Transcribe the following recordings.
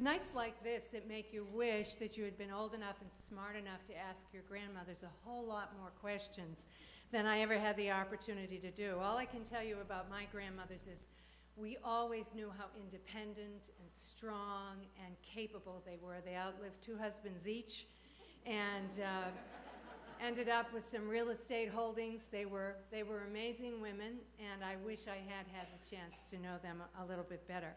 It's nights like this that make you wish that you had been old enough and smart enough to ask your grandmothers a whole lot more questions than I ever had the opportunity to do. All I can tell you about my grandmothers is we always knew how independent and strong and capable they were. They outlived 2 husbands each and ended up with some real estate holdings. They were amazing women, and I wish I had had the chance to know them a little bit better.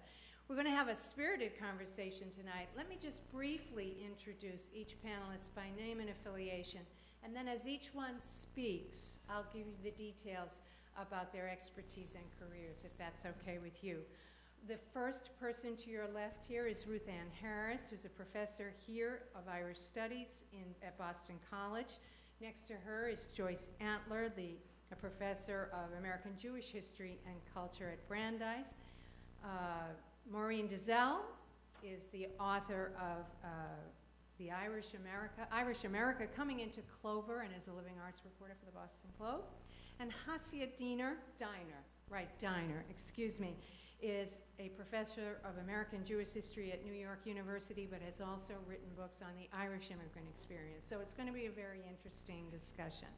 We're going to have a spirited conversation tonight. Let me just briefly introduce each panelist by name and affiliation, and then as each one speaks, I'll give you the details about their expertise and careers, if that's okay with you. The first person to your left here is Ruth Ann Harris, who's a professor here of Irish Studies at Boston College. Next to her is Joyce Antler, a professor of American Jewish History and Culture at Brandeis. Maureen Dizelle is the author of the Irish America Coming into Clover, and is a living arts reporter for the Boston Globe. And Hasia Diner, is a professor of American Jewish History at New York University, but has also written books on the Irish immigrant experience. So it's going to be a very interesting discussion.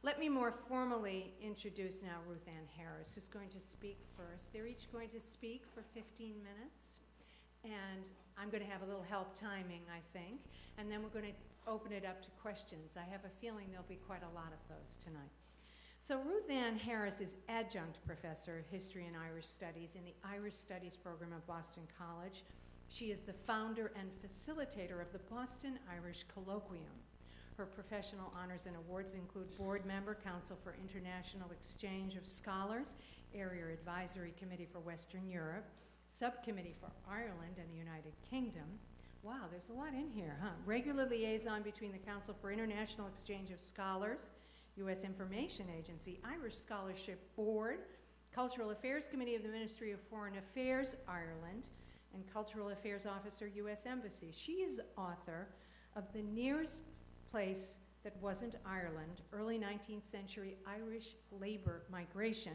Let me more formally introduce now Ruth Ann Harris, who's going to speak first. They're each going to speak for 15 minutes, and I'm going to have a little help timing, I think, and then we're going to open it up to questions. I have a feeling there'll be quite a lot of those tonight. So Ruth Ann Harris is adjunct professor of history and Irish studies in the Irish Studies program of Boston College. She is the founder and facilitator of the Boston Irish Colloquium. Her professional honors and awards include board member, Council for International Exchange of Scholars, Area Advisory Committee for Western Europe, Subcommittee for Ireland and the United Kingdom. Wow, there's a lot in here, huh? Regular liaison between the Council for International Exchange of Scholars, U.S. Information Agency, Irish Scholarship Board, Cultural Affairs Committee of the Ministry of Foreign Affairs, Ireland, and Cultural Affairs Officer, U.S. Embassy. She is author of The Nearest Place That Wasn't Ireland, Early 19th Century Irish Labor Migration,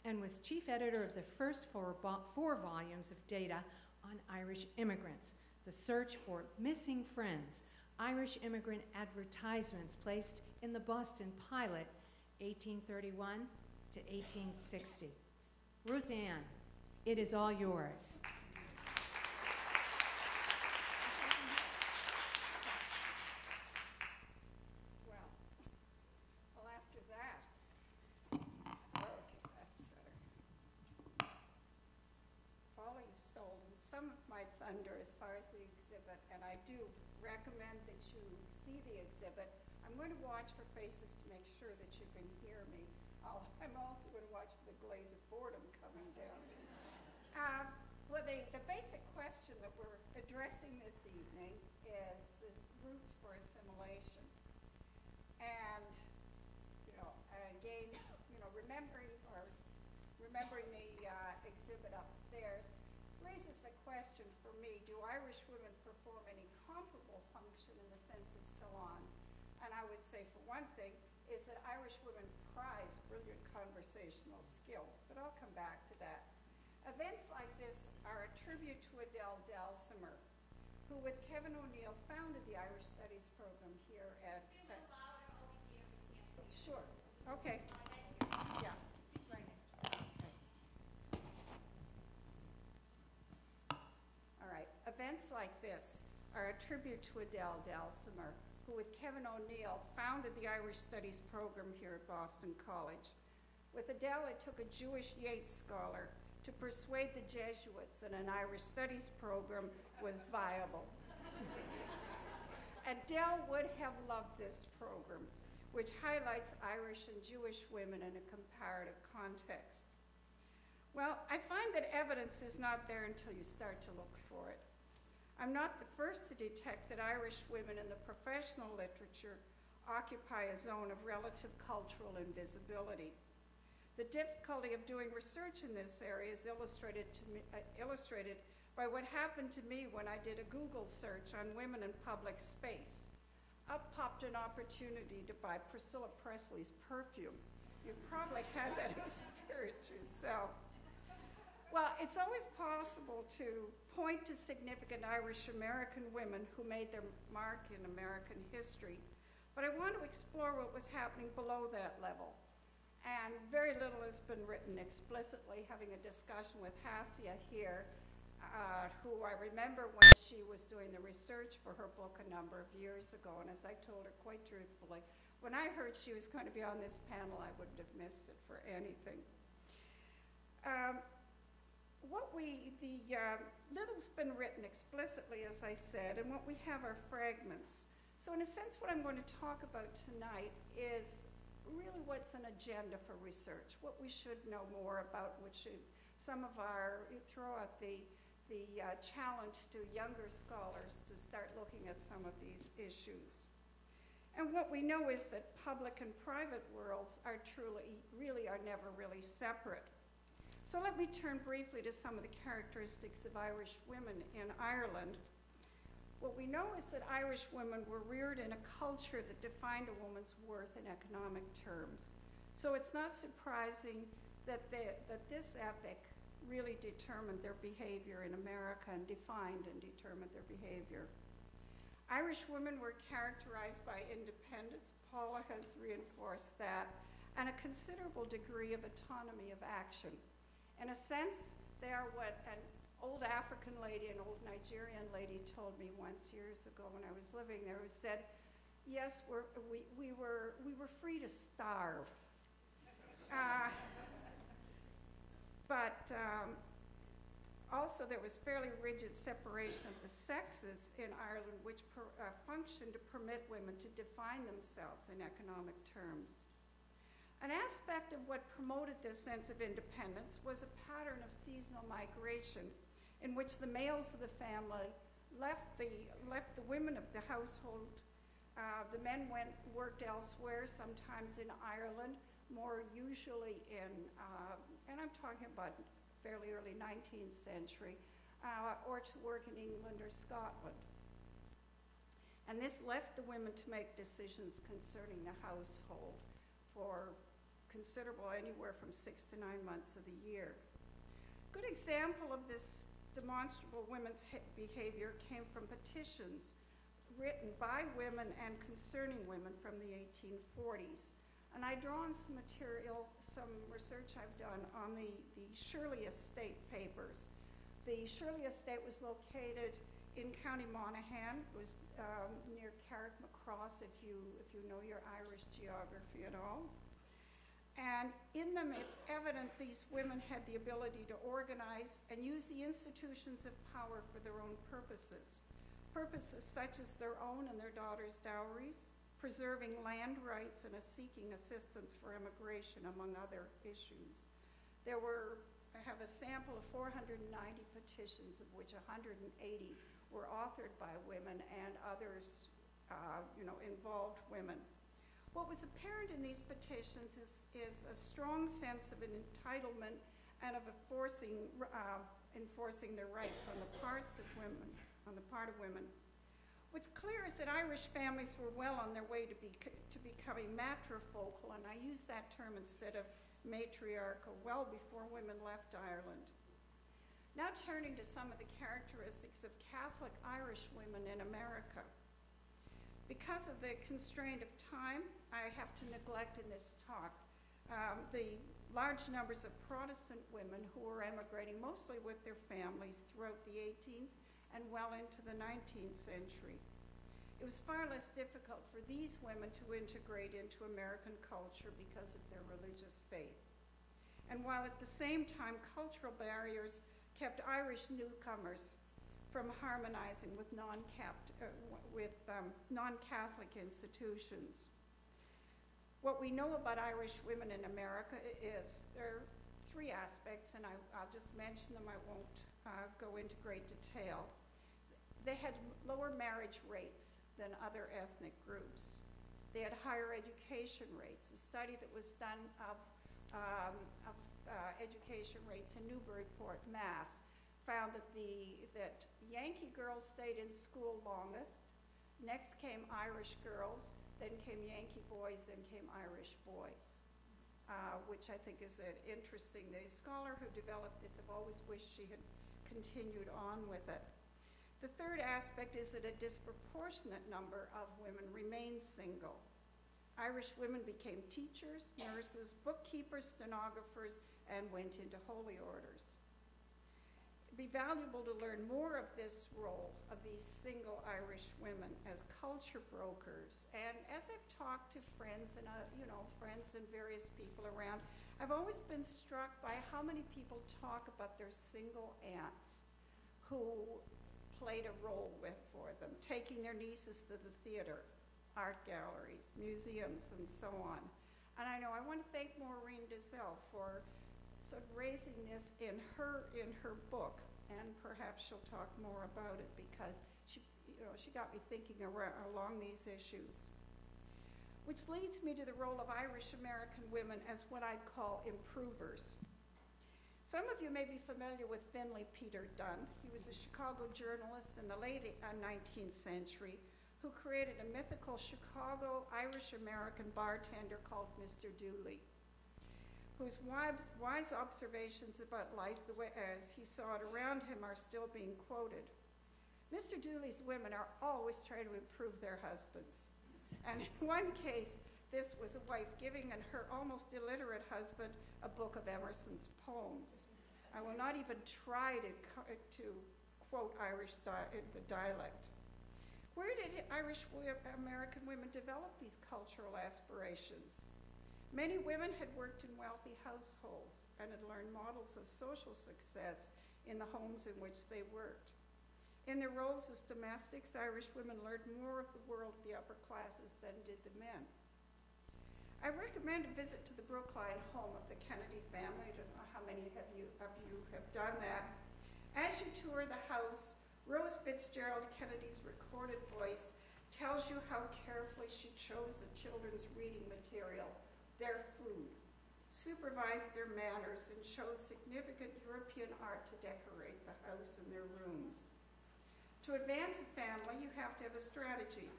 and was chief editor of the first four volumes of data on Irish immigrants, The Search for Missing Friends, Irish Immigrant Advertisements Placed in the Boston Pilot, 1831 to 1860. Ruth Ann, it is all yours. Some of my thunder as far as the exhibit, and I do recommend that you see the exhibit. I'm going to watch for faces to make sure that you can hear me. I'm also going to watch for the glaze of boredom coming down. Well, the basic question that we're addressing this evening is this roots for assimilation. And, again, remembering the exhibit upstairs, raises the question for me, do Irish women perform any comparable function in the sense of salons? And I would say, for one thing, is that Irish women prize brilliant conversational skills, but I'll come back to that. Events like this are a tribute to Adele Dalsimer, who with Kevin O'Neill founded the Irish Studies program here at... Sure, okay. Yeah. Events like this are a tribute to Adele Dalsimer, who with Kevin O'Neill founded the Irish Studies program here at Boston College. With Adele, it took a Jewish Yeats scholar to persuade the Jesuits that an Irish Studies program was viable. Adele would have loved this program, which highlights Irish and Jewish women in a comparative context. Well, I find that evidence is not there until you start to look for it. I'm not the first to detect that Irish women in the professional literature occupy a zone of relative cultural invisibility. The difficulty of doing research in this area is illustrated by what happened to me when I did a Google search on women in public space. Up popped an opportunity to buy Priscilla Presley's perfume. You've probably had that experience yourself. Well, it's always possible to point to significant Irish American women who made their mark in American history, but I want to explore what was happening below that level. And very little has been written explicitly, having a discussion with Hassia here, who I remember when she was doing the research for her book a number of years ago, and as I told her quite truthfully, when I heard she was going to be on this panel, I wouldn't have missed it for anything. Little's been written explicitly, as I said, and what we have are fragments. So in a sense, what I'm going to talk about tonight is really what's an agenda for research, what we should know more about, throw out the challenge to younger scholars to start looking at some of these issues. And what we know is that public and private worlds are never really separate. So let me turn briefly to some of the characteristics of Irish women in Ireland. What we know is that Irish women were reared in a culture that defined a woman's worth in economic terms. So it's not surprising that this ethic really determined their behavior in America and defined and determined their behavior. Irish women were characterized by independence, Paula has reinforced that, and a considerable degree of autonomy of action. In a sense, they are what an old African lady, an old Nigerian lady told me once years ago when I was living there, who said, yes, we were free to starve. Also there was fairly rigid separation of the sexes in Ireland, which functioned to permit women to define themselves in economic terms. An aspect of what promoted this sense of independence was a pattern of seasonal migration in which the males of the family left the women of the household. The men worked elsewhere, sometimes in Ireland, more usually and I'm talking about fairly early 19th century, or to work in England or Scotland. And this left the women to make decisions concerning the household for considerable, anywhere from 6 to 9 months of the year. Good example of this demonstrable women's behavior came from petitions written by women and concerning women from the 1840s. And I draw on some material, some research I've done on the Shirley Estate papers. The Shirley Estate was located in County Monaghan. It was near Carrickmacross, if you know your Irish geography at all. And in them, it's evident these women had the ability to organize and use the institutions of power for their own purposes. Purposes such as their own and their daughters' dowries, preserving land rights, and seeking assistance for immigration, among other issues. I have a sample of 490 petitions, of which 180 were authored by women and others, involved women. What was apparent in these petitions is a strong sense of an entitlement and of enforcing their rights on the part of women. What's clear is that Irish families were well on their way to becoming matrifocal, and I use that term instead of matriarchal, well before women left Ireland. Now turning to some of the characteristics of Catholic Irish women in America. Because of the constraint of time, I have to neglect in this talk the large numbers of Protestant women who were emigrating, mostly with their families, throughout the 18th and well into the 19th century. It was far less difficult for these women to integrate into American culture because of their religious faith. And while at the same time, cultural barriers kept Irish newcomers from harmonizing with non-Catholic institutions. What we know about Irish women in America is there are 3 aspects, and I'll just mention them. I won't go into great detail. They had lower marriage rates than other ethnic groups. They had higher education rates. A study that was done of education rates in Newburyport, Mass, found that Yankee girls stayed in school longest. Next came Irish girls, then came Yankee boys, then came Irish boys. which I think is interesting. The scholar who developed this, I've always wished she had continued on with it. The third aspect is that a disproportionate number of women remain single. Irish women became teachers, nurses, bookkeepers, stenographers, and went into holy orders. It'd be valuable to learn more of this role of these single Irish women as culture brokers. And as I've talked to friends and friends and various people around, I've always been struck by how many people talk about their single aunts who played a role for them, taking their nieces to the theater, art galleries, museums, and so on. And I know I want to thank Maureen Dizelle for sort of raising this in her book, and perhaps she'll talk more about it because she got me thinking along these issues. Which leads me to the role of Irish American women as what I'd call improvers. Some of you may be familiar with Finlay Peter Dunne. He was a Chicago journalist in the late 19th century who created a mythical Chicago Irish-American bartender called Mr. Dooley, whose wise observations about life as he saw it around him are still being quoted. Mr. Dooley's women are always trying to improve their husbands. And in one case, this was a wife giving her almost illiterate husband a book of Emerson's poems. I will not even try to quote the dialect. Where did Irish American women develop these cultural aspirations? Many women had worked in wealthy households and had learned models of social success in the homes in which they worked. In their roles as domestics, Irish women learned more of the world of the upper classes than did the men. I recommend a visit to the Brookline home of the Kennedy family. I don't know how many of you have done that. As you tour the house, Rose Fitzgerald Kennedy's recorded voice tells you how carefully she chose the children's reading material, their food, supervised their manners, and chose significant European art to decorate the house and their rooms. To advance a family, you have to have a strategy.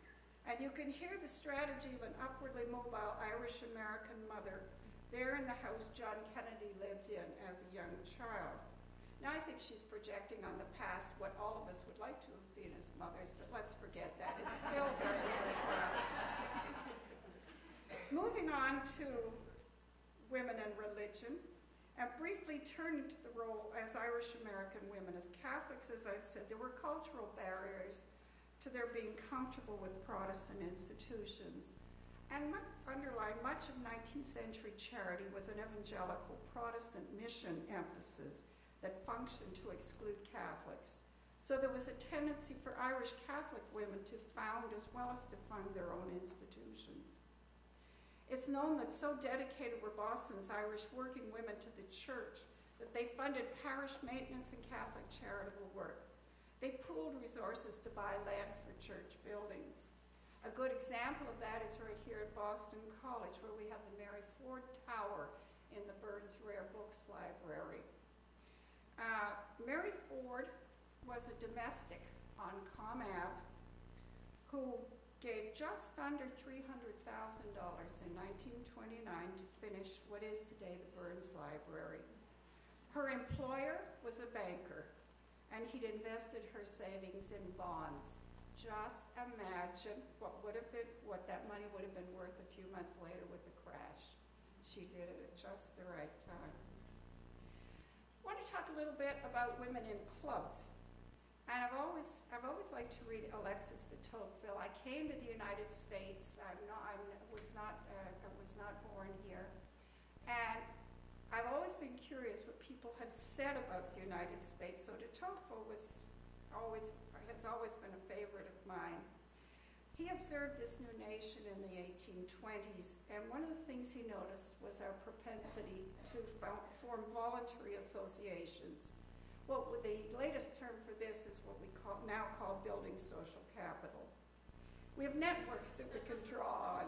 And you can hear the strategy of an upwardly mobile Irish-American mother there in the house John Kennedy lived in as a young child. Now I think she's projecting on the past what all of us would like to have been as mothers, but let's forget that. It's still very worthwhile. Moving on to women and religion, and briefly turning to the role as Irish-American women. As Catholics, as I've said, there were cultural barriers to their being comfortable with Protestant institutions. And underlying much of 19th century charity was an evangelical Protestant mission emphasis that functioned to exclude Catholics. So there was a tendency for Irish Catholic women to found as well as to fund their own institutions. It's known that so dedicated were Boston's Irish working women to the church that they funded parish maintenance and Catholic charitable work. They pooled resources to buy land for church buildings. A good example of that is right here at Boston College, where we have the Mary Ford Tower in the Burns Rare Books Library. Mary Ford was a domestic on Comm Ave who gave just under $300,000 in 1929 to finish what is today the Burns Library. Her employer was a banker, and he'd invested her savings in bonds. Just imagine what that money would have been worth a few months later with the crash. She did it at just the right time. I want to talk a little bit about women in clubs. And I've always liked to read Alexis de Tocqueville. I came to the United States. I was not born here, and I've always been curious what people have said about the United States. So de Tocqueville has always been a favorite of mine. He observed this new nation in the 1820s, and one of the things he noticed was our propensity to form voluntary associations. Well, the latest term for this is what we now call building social capital. We have networks that we can draw on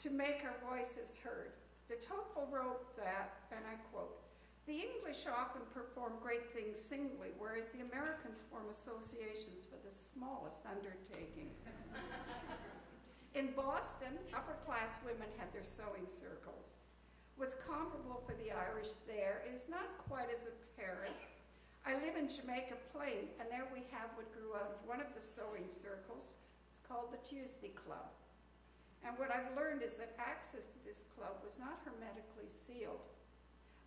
to make our voices heard. De Tocqueville wrote that, and I quote, "The English often perform great things singly, whereas the Americans form associations for the smallest undertaking." In Boston, upper-class women had their sewing circles. What's comparable for the Irish there is not quite as apparent. I live in Jamaica Plain, and there we have what grew out of one of the sewing circles. It's called the Tuesday Club. And what I've learned is that access to this club was not hermetically sealed.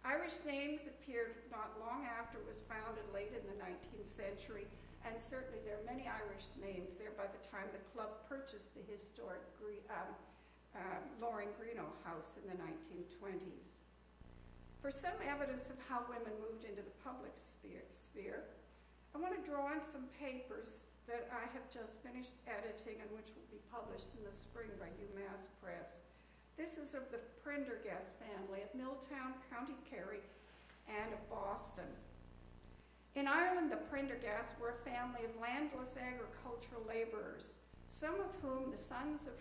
Irish names appeared not long after it was founded late in the 19th century, and certainly there are many Irish names there by the time the club purchased the historic Loring Greenough House in the 1920s. For some evidence of how women moved into the public sphere, I want to draw on some papers that I have just finished editing and which will be published in the spring by UMass Press. This is of the Prendergast family of Milltown, County Kerry, and of Boston. In Ireland, the Prendergasts were a family of landless agricultural laborers, some of whom the sons of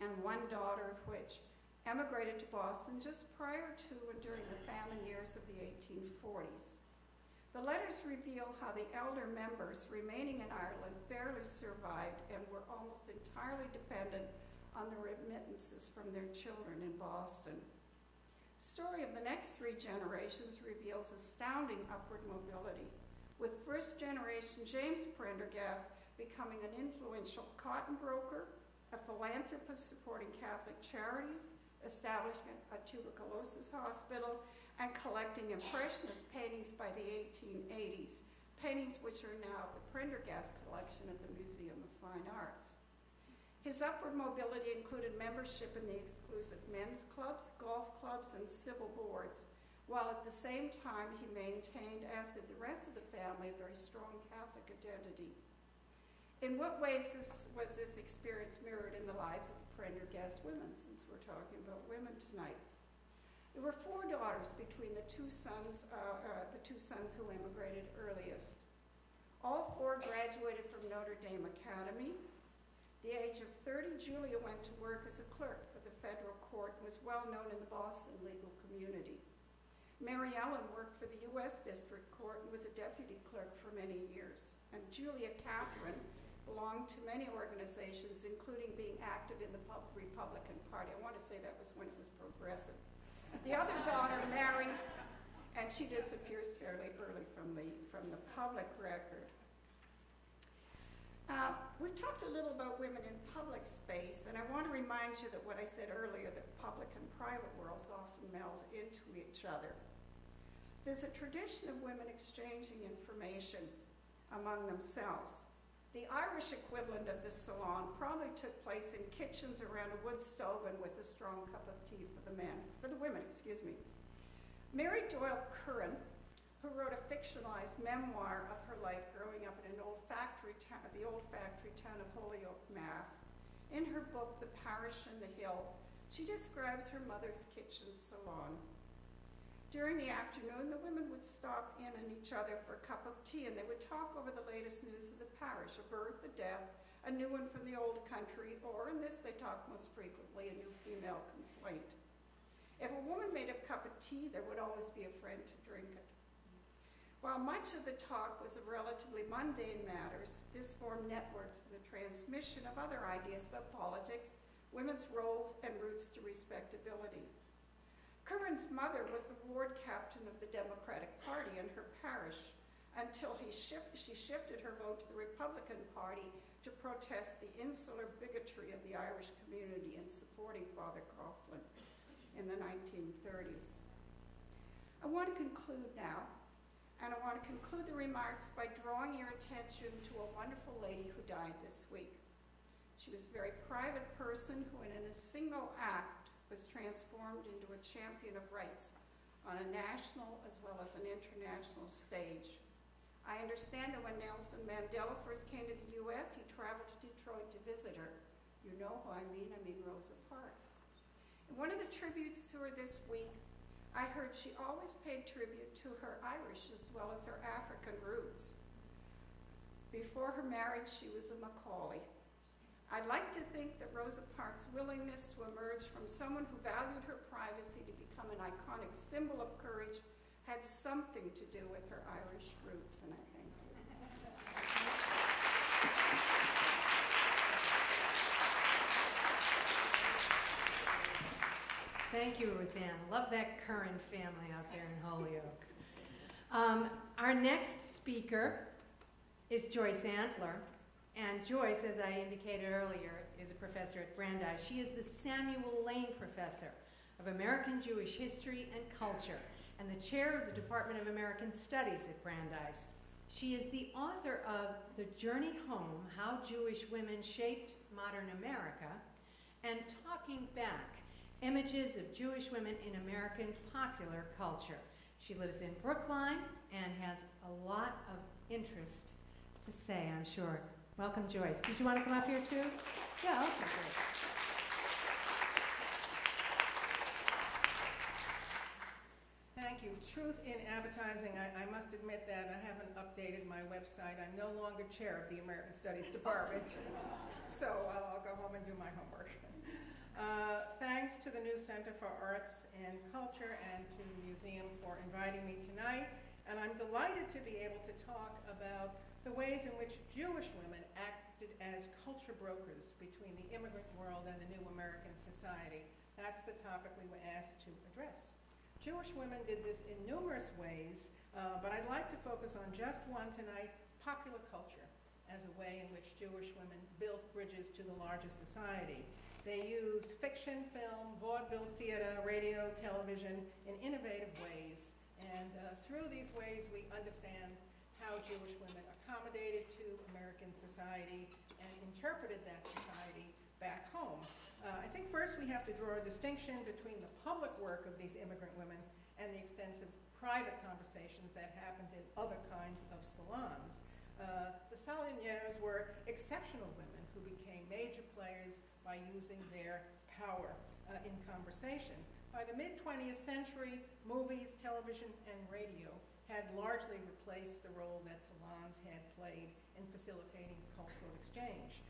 and one daughter of which emigrated to Boston just prior to and during the famine years of the 1840s. The letters reveal how the elder members remaining in Ireland barely survived and were almost entirely dependent on the remittances from their children in Boston. The story of the next three generations reveals astounding upward mobility, with first generation James Prendergast becoming an influential cotton broker, a philanthropist supporting Catholic charities, establishing a tuberculosis hospital, and collecting impressionist paintings by the 1880s, paintings which are now the Prendergast collection at the Museum of Fine Arts. His upward mobility included membership in the exclusive men's clubs, golf clubs, and civil boards, while at the same time he maintained, as did the rest of the family, a very strong Catholic identity. In what ways was this experience mirrored in the lives of the Prendergast women, since we're talking about women tonight? There were four daughters between the two sons who immigrated earliest. All four graduated from Notre Dame Academy. At the age of 30, Julia went to work as a clerk for the federal court and was well known in the Boston legal community. Mary Ellen worked for the U.S. District Court and was a deputy clerk for many years. And Julia Catherine belonged to many organizations, including being active in the Republican Party. I want to say that was when it was progressive. The other daughter married, and she disappears fairly early from the public record. We've talked a little about women in public space, and I want to remind you that what I said earlier, that public and private worlds often meld into each other. There's a tradition of women exchanging information among themselves. The Irish equivalent of this salon probably took place in kitchens around a wood stove and with a strong cup of tea for the women. Mary Doyle Curran, who wrote a fictionalized memoir of her life growing up in the old factory town of Holyoke, Mass. In her book, The Parish and the Hill, she describes her mother's kitchen salon. During the afternoon, the women would stop in on each other for a cup of tea, and they would talk over the latest news of the parish, a birth, a death, a new one from the old country, or, in this they talked most frequently, a new female complaint. If a woman made a cup of tea, there would always be a friend to drink it. While much of the talk was of relatively mundane matters, this formed networks for the transmission of other ideas about politics, women's roles, and routes to respectability. Curran's mother was the ward captain of the Democratic Party in her parish until she shifted her vote to the Republican Party to protest the insular bigotry of the Irish community in supporting Father Coughlin in the 1930s. I want to conclude now, and I want to conclude the remarks by drawing your attention to a wonderful lady who died this week. She was a very private person who, in a single act, was transformed into a champion of rights on a national as well as an international stage. I understand that when Nelson Mandela first came to the US, he traveled to Detroit to visit her. You know who I mean Rosa Parks. In one of the tributes to her this week, I heard she always paid tribute to her Irish as well as her African roots. Before her marriage, she was a Macaulay. I'd like to think that Rosa Parks' willingness to emerge from someone who valued her privacy to become an iconic symbol of courage had something to do with her Irish roots, and I thank you. Thank you, Ruth Ann. Love that Curran family out there in Holyoke. Our next speaker is Joyce Antler. And Joyce, as I indicated earlier, is a professor at Brandeis. She is the Samuel Lane Professor of American Jewish History and Culture and the chair of the Department of American Studies at Brandeis. She is the author of The Journey Home, How Jewish Women Shaped Modern America, and Talking Back, Images of Jewish Women in American Popular Culture. She lives in Brookline and has a lot of interest to say, I'm sure. Welcome, Joyce. Did you want to come up here too? Yeah, okay, great. Thank you. Truth in advertising, I must admit that I haven't updated my website. I'm no longer chair of the American Studies Department, so I'll go home and do my homework. Thanks to the new Center for Arts and Culture and to the museum for inviting me tonight, and I'm delighted to be able to talk about the ways in which Jewish women acted as culture brokers between the immigrant world and the new American society. That's the topic we were asked to address. Jewish women did this in numerous ways, but I'd like to focus on just one tonight, popular culture, as a way in which Jewish women built bridges to the larger society. They used fiction, film, vaudeville theater, radio, television in innovative ways, and through these ways we understand how Jewish women accommodated to American society and interpreted that society back home. I think first we have to draw a distinction between the public work of these immigrant women and the extensive private conversations that happened in other kinds of salons. The salonières were exceptional women who became major players by using their power in conversation. By the mid-20th century, movies, television, and radio had largely replaced the role that salons had played in facilitating cultural exchange.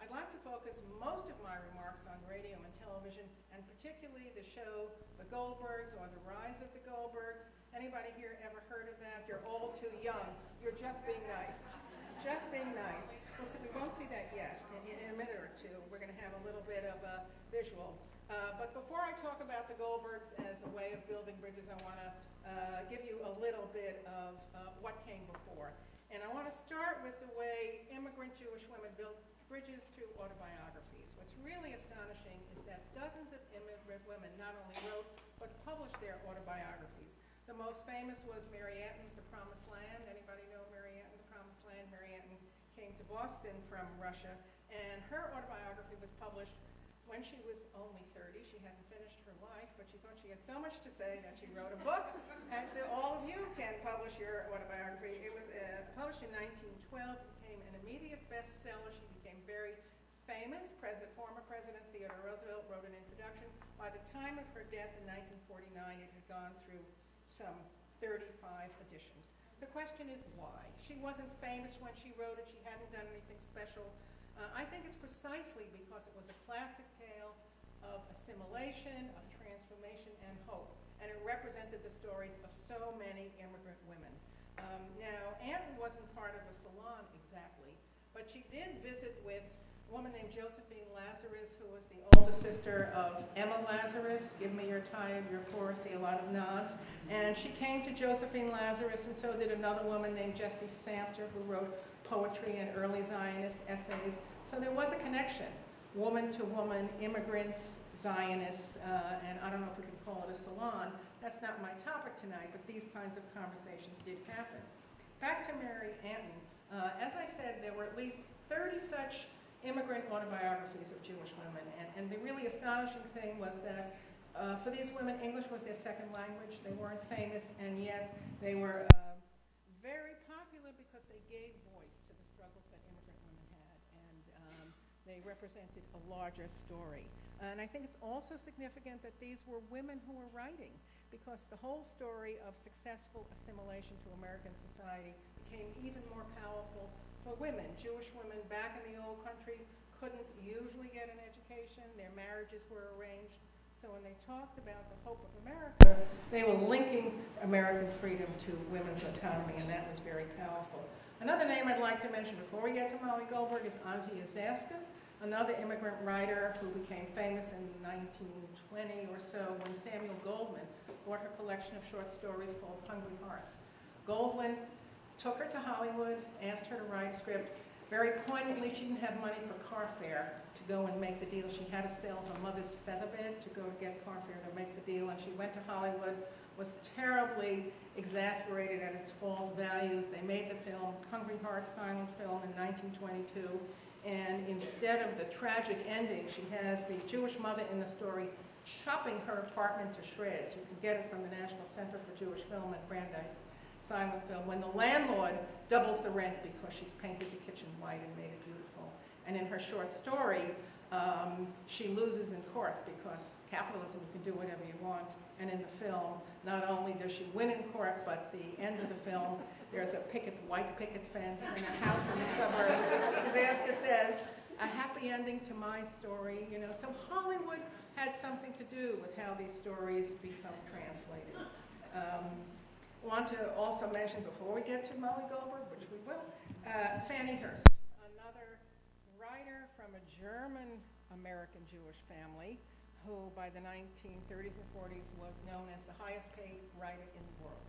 I'd like to focus most of my remarks on radio and television, and particularly the show The Goldbergs, or The Rise of the Goldbergs. Anybody here ever heard of that? You're all too young. You're just being nice. Just being nice. Well, so we won't see that yet. In a minute or two, we're going to have a little bit of a visual. But before I talk about the Goldbergs as a way of building bridges, I want to give you a little bit of what came before. And I want to start with the way immigrant Jewish women built bridges through autobiographies. What's really astonishing is that dozens of immigrant women not only wrote, but published their autobiographies. The most famous was Mary Antin's The Promised Land. Anybody know Mary Antin, The Promised Land? Mary Antin came to Boston from Russia, and her autobiography was published when she was only 30. She hadn't finished her life, but she thought she had so much to say that she wrote a book, and so all of you can publish your autobiography. It was published in 1912, became an immediate bestseller. She became very famous. Former President Theodore Roosevelt wrote an introduction. By the time of her death in 1949, it had gone through some 35 editions. The question is why? She wasn't famous when she wrote it. She hadn't done anything special. I think it's precisely because it was a classic tale of assimilation, of transformation, and hope. And it represented the stories of so many immigrant women. Now, Antin wasn't part of a salon exactly, but she did visit with a woman named Josephine Lazarus, who was the older sister of Emma Lazarus. Give me your time, your chorus, see a lot of nods. And she came to Josephine Lazarus, and so did another woman named Jessie Samter, who wrote poetry and early Zionist essays. So there was a connection, woman to woman, immigrants, Zionists, and I don't know if we can call it a salon. That's not my topic tonight, but these kinds of conversations did happen. Back to Mary Antin. As I said, there were at least 30 such immigrant autobiographies of Jewish women, and the really astonishing thing was that for these women, English was their second language. They weren't famous, and yet they were very popular because they gave voice to the struggles that immigrant women had, and they represented a larger story. And I think it's also significant that these were women who were writing, because the whole story of successful assimilation to American society became even more powerful for women. Jewish women back in the old country couldn't usually get an education. Their marriages were arranged. So when they talked about the hope of America, they were linking American freedom to women's autonomy, and that was very powerful. Another name I'd like to mention before we get to Molly Goldberg is Ozzie Azaska. another immigrant writer who became famous in 1920 or so when Samuel Goldwyn bought her collection of short stories called Hungry Hearts. Goldwyn took her to Hollywood, asked her to write a script. Very poignantly, she didn't have money for car fare to go and make the deal. She had to sell her mother's feather bed to go get car fare to make the deal, and she went to Hollywood, was terribly exasperated at its false values. They made the film, Hungry Hearts silent film, in 1922, and instead of the tragic ending, she has the Jewish mother in the story chopping her apartment to shreds. You can get it from the National Center for Jewish Film at Brandeis silent film, when the landlord doubles the rent because she's painted the kitchen white and made it beautiful. And in her short story, she loses in court because capitalism, you can do whatever you want. And in the film, not only does she win in court, but the end of the film, there's a white picket fence and a house in the suburbs. Kazaska says, a happy ending to my story. You know, so Hollywood had something to do with how these stories become translated. Want to also mention, before we get to Molly Goldberg, which we will, Fanny Hurst, another writer from a German-American Jewish family who by the 1930s and 40s was known as the highest paid writer in the world.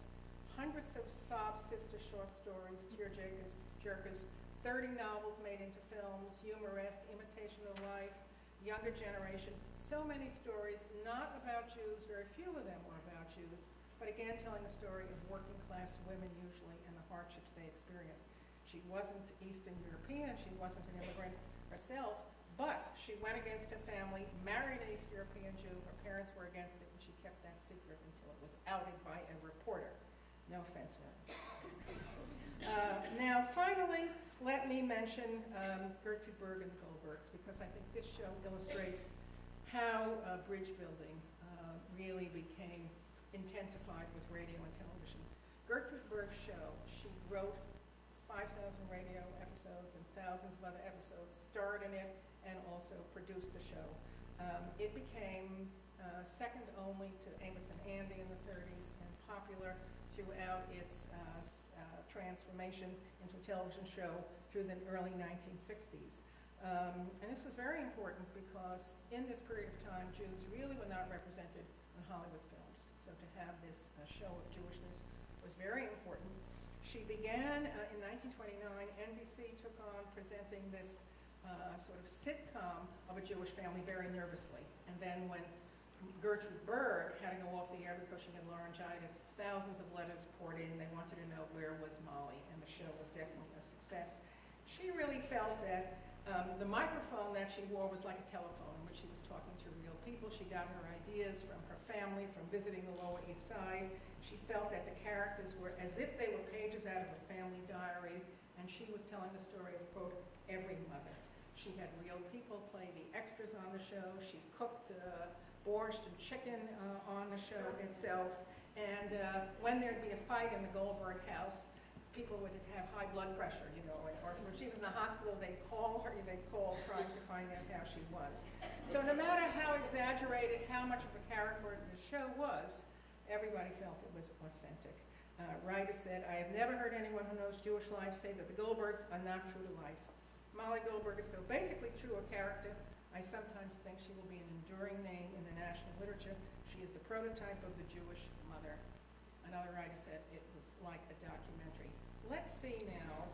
Hundreds of sob sister short stories, tear-jerkers, 30 novels made into films, humoresque, imitation of life, younger generation. So many stories, not about Jews, very few of them were about Jews, but again telling the story of working class women usually and the hardships they experienced. She wasn't Eastern European, she wasn't an immigrant herself, but she went against her family, married an East European Jew, her parents were against it, and she kept that secret until it was outed by a reporter. No offense, Mary. Now finally, let me mention Gertrude Berg and the Goldbergs, because I think this show illustrates how bridge building really became intensified with radio and television. Gertrude Berg's show, she wrote 5,000 radio episodes and thousands of other episodes, starred in it, and also produced the show. It became second only to Amos and Andy in the 30s and popular throughout its transformation into a television show through the early 1960s. And this was very important because in this period of time, Jews really were not represented in Hollywood films. So to have this show of Jewishness was very important. She began in 1929, NBC took on presenting this sort of sitcom of a Jewish family very nervously. And then when Gertrude Berg had to go off the air because she had laryngitis, thousands of letters poured in. They wanted to know where was Molly, and the show was definitely a success. She really felt that the microphone that she wore was like a telephone in which she was talking to real people. She got her ideas from her family, from visiting the Lower East Side. She felt that the characters were as if they were pages out of a family diary, and she was telling the story of, quote, every mother. She had real people play the extras on the show. She cooked borscht and chicken on the show itself. And when there'd be a fight in the Goldberg house, people would have high blood pressure, you know, or when she was in the hospital, they'd call her, they'd call trying to find out how she was. So no matter how exaggerated, how much of a character the show was, everybody felt it was authentic. Ryder said, I have never heard anyone who knows Jewish life say that the Goldbergs are not true to life. Molly Goldberg is so basically true a character, I sometimes think she will be an enduring name in the national literature. She is the prototype of the Jewish mother. Another writer said it was like a documentary. Let's see now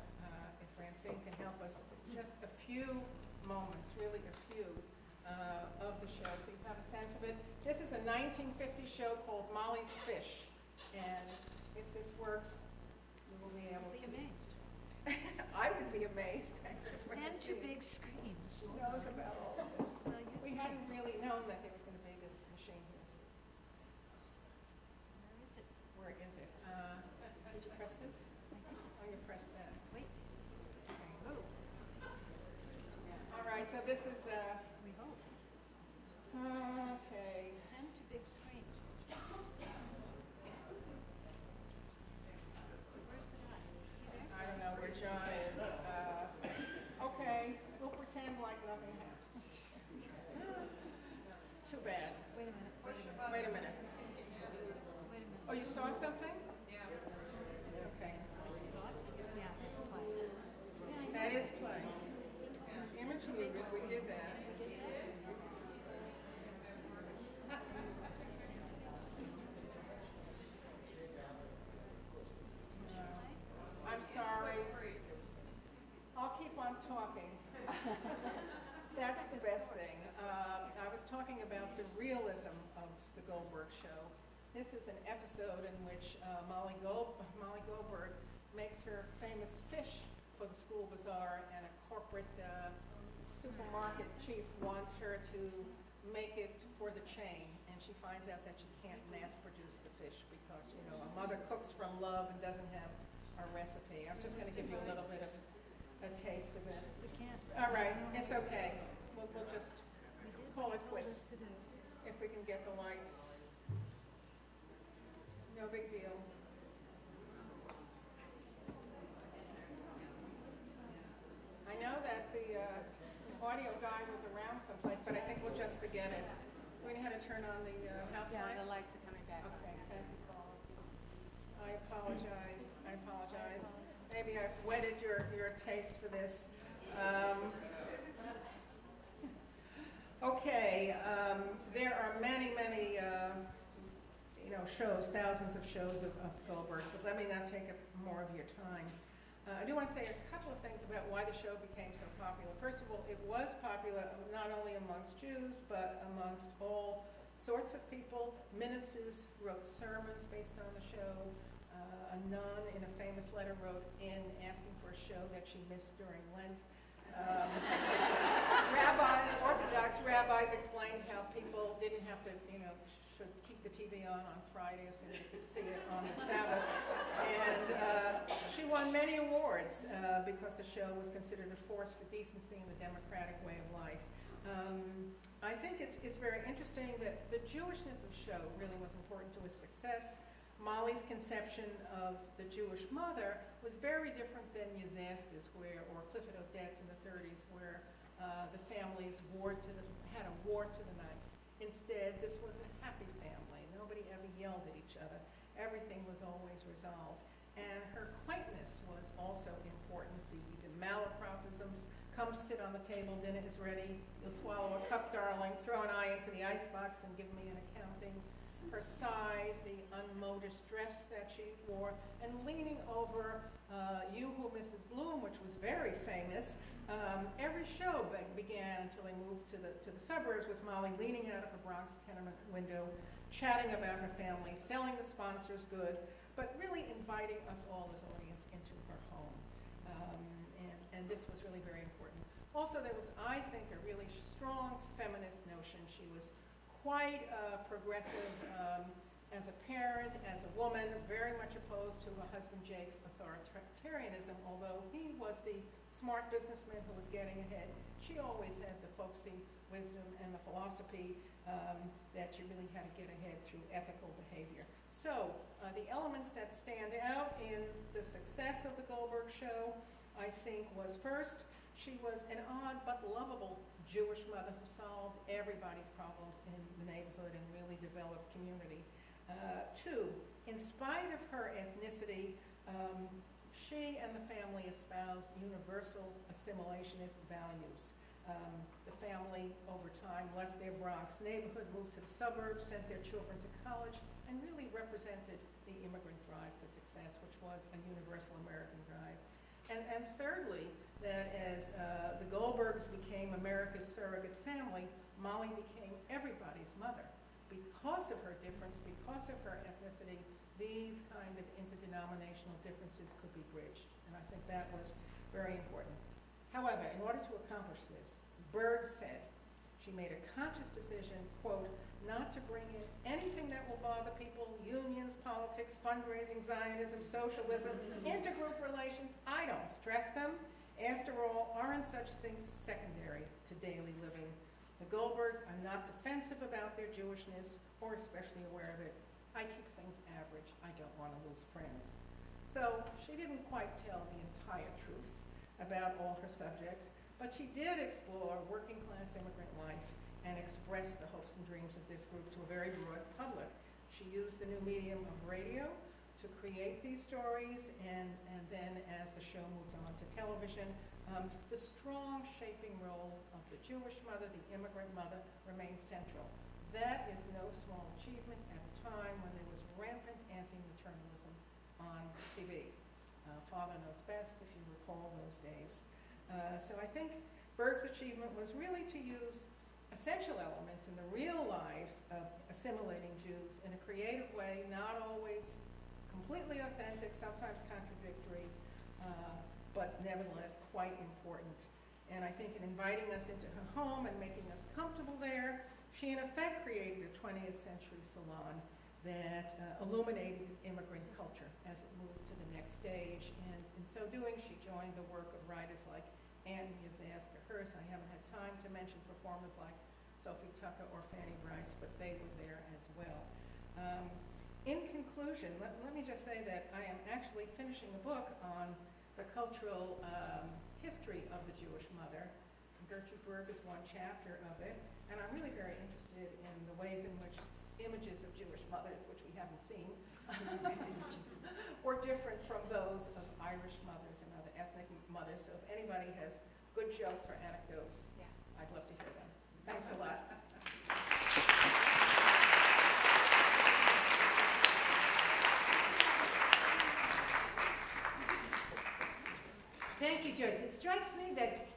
if Francine can help us just a few moments, really a few, of the show so you have a sense of it. This is a 1950 show called Molly's Fish, and if this works, we will be able to. Be amazed. I would be amazed. Thanks to Send to Francine. big screen. She knows about all of this. Well, you We hadn't really known that there was going to be this machine here. Where is it? Where is it? Did you press this? Oh, you pressed that. Wait. Okay. Oh, All right, so this is, we hope. okay. Send to big screen. Where's the guy? Is he there? I don't know where John is. Okay, we'll pretend like nothing happened. Too bad. Wait a minute. Wait a minute. Wait a minute. Wait a minute. Oh, you saw something? Yeah. Okay. Sauce? Yeah, that's play. Yeah, I know. That is play. Image smooth if we did that. I'm sorry. I'll keep on talking. That's the best thing. I was talking about the realism of the Goldberg show. This is an episode in which Molly Goldberg makes her famous fish for the school bazaar, and a corporate supermarket chief wants her to make it for the chain, and she finds out that she can't mass produce the fish because, you know, a mother cooks from love and doesn't have a recipe. I was just going to give you a little bit of a taste of it. We can't. All right, it's okay. We'll just We did call what it you told quits us to do. if we can get the lights. No big deal. I know that the audio guy was around someplace, but I think we'll just forget it. Do we know how to turn on the house Yeah, lights? the lights are coming back. Okay, thank you, Paul. I apologize. Maybe I've whetted your taste for this. Okay, there are many shows, thousands of shows of Goldberg's, but let me not take up more of your time. I do want to say a couple of things about why the show became so popular. First of all, it was popular not only amongst Jews, but amongst all sorts of people. Ministers wrote sermons based on the show. A nun in a famous letter wrote in asking for a show that she missed during Lent. Orthodox rabbis explained how people didn't have to, should keep the TV on Friday so they could see it on the Sabbath. And she won many awards because the show was considered a force for decency and the democratic way of life. I think it's very interesting that the Jewishness of the show really was important to its success. Molly's conception of the Jewish mother was very different than Yazaska's or Clifford Odets in the 30s, where the families had a war to the knife. Instead, this was a happy family. Nobody ever yelled at each other. Everything was always resolved. And her quaintness was also important. The malapropisms, come sit on the table, dinner is ready, you'll swallow a cup, darling, throw an eye into the icebox and give me an accounting. Her size, the unmodest dress that she wore, and leaning over You Who Mrs. Bloom, which was very famous. Every show began until they moved to the suburbs with Molly leaning out of her Bronx tenement window, chatting about her family, selling the sponsors good, but really inviting us all as audience into her home. And this was really very important. Also, there was, I think, a really strong feminist notion. She was quite progressive as a parent, as a woman, very much opposed to her husband Jake's authoritarianism, although he was the smart businessman who was getting ahead. She always had the folksy wisdom and the philosophy that you really had to get ahead through ethical behavior. So the elements that stand out in the success of the Goldberg show, I think, was first, she was an odd but lovable Jewish mother who solved everybody's problems in the neighborhood and really developed community. Two, in spite of her ethnicity, she and the family espoused universal assimilationist values. The family, over time, left their Bronx neighborhood, moved to the suburbs, sent their children to college, and really represented the immigrant drive to success, which was a universal American drive. And thirdly, that as the Goldbergs became America's surrogate family, Molly became everybody's mother. Because of her difference, because of her ethnicity, these kind of interdenominational differences could be bridged. And I think that was very important. However, in order to accomplish this, Berg said she made a conscious decision, quote, not to bring in anything that will bother people, unions, politics, fundraising, Zionism, socialism, intergroup relations. I don't stress them. After all, aren't such things secondary to daily living? The Goldbergs are not defensive about their Jewishness or especially aware of it. I keep things average. I don't want to lose friends. So she didn't quite tell the entire truth about all her subjects, but she did explore working class immigrant life and express the hopes and dreams of this group to a very broad public. She used the new medium of radio to create these stories, and then as the show moved on to television, the strong shaping role of the Jewish mother, the immigrant mother, remains central. That is no small achievement at a time when there was rampant anti-maternalism on TV. Father knows best, if you recall those days. So I think Berg's achievement was really to use essential elements in the real lives of assimilating Jews in a creative way, not always completely authentic, sometimes contradictory, but nevertheless quite important. And I think in inviting us into her home and making us comfortable there, she in effect created a 20th century salon that illuminated immigrant culture as it moved to the next stage. And in so doing, she joined the work of writers like Anne Miezaska Hearst. I haven't had time to mention performers like Sophie Tucker or Fanny Brice, but they were there as well. In conclusion, let me just say that I am actually finishing a book on the cultural history of the Jewish mother. Gertrude Berg is one chapter of it, and I'm really very interested in the ways in which images of Jewish mothers, which we haven't seen, were different from those of Irish mothers and other ethnic mothers. So if anybody has good jokes or anecdotes, I'd love to hear them. Thanks a lot. Thank you, Joyce. It strikes me that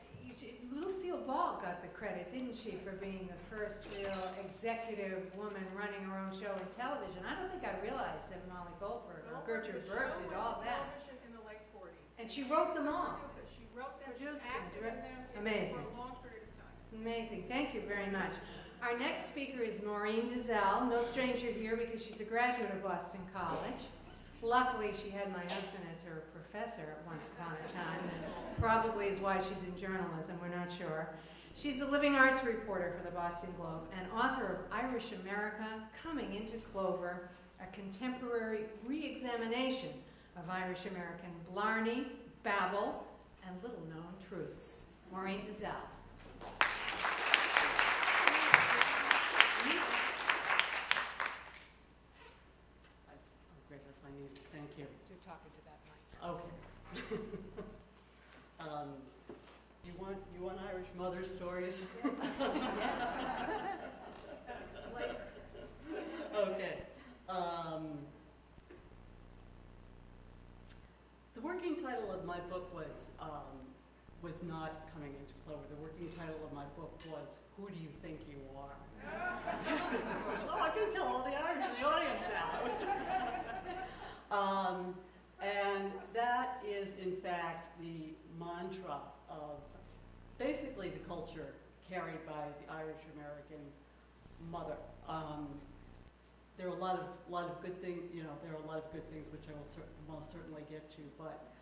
Lucille Ball got the credit, didn't she, for being the first real executive woman running her own show in television. I don't think I realized that Molly Goldberg or Gertrude Berg did all that. In the late 40s. And she wrote them all. She wrote them, Produced she them, acted in them amazing. for a long period of time. Amazing. Thank you very much. Our next speaker is Maureen Dizelle, no stranger here because she's a graduate of Boston College. Luckily, she had my husband as her professor at once upon a time, and probably is why she's in journalism, we're not sure. She's the living arts reporter for the Boston Globe and author of Irish America, Coming into Clover, a contemporary re-examination of Irish American blarney, babble, and little-known truths. Maureen Dizelle. Thank you. You're talking to that mic. Okay. You want Irish mother stories? Okay. The working title of my book was not Coming into Clover. The working title of my book was Who Do You Think You Are? Oh, I can tell all the Irish in the audience now. And that is, in fact, the mantra of basically the culture carried by the Irish American mother. There are a lot of good things, there are a lot of good things which I will most certainly get to, but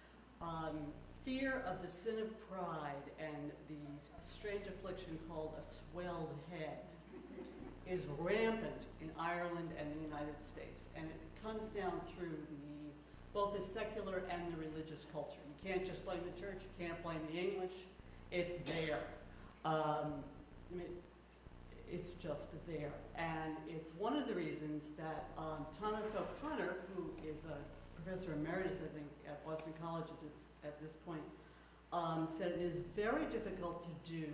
fear of the sin of pride and the strange affliction called a swelled head is rampant in Ireland and the United States, and it comes down through both the secular and the religious culture. You can't just blame the church, you can't blame the English, it's there. It's just there. And it's one of the reasons that Thomas O'Connor, who is a professor emeritus, I think, at Boston College at this point, said it is very difficult to do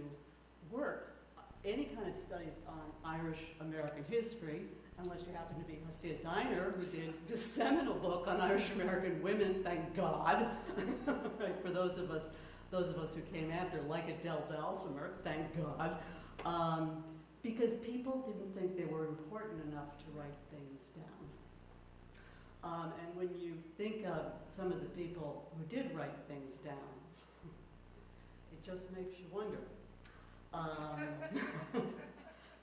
work, any kind of studies on Irish American history, unless you happen to be Hessia Diner, who did the seminal book on Irish American women, thank God, right, for those of us who came after, like Adele Dalsimer, thank God, because people didn't think they were important enough to write things down. And when you think of some of the people who did write things down, it just makes you wonder.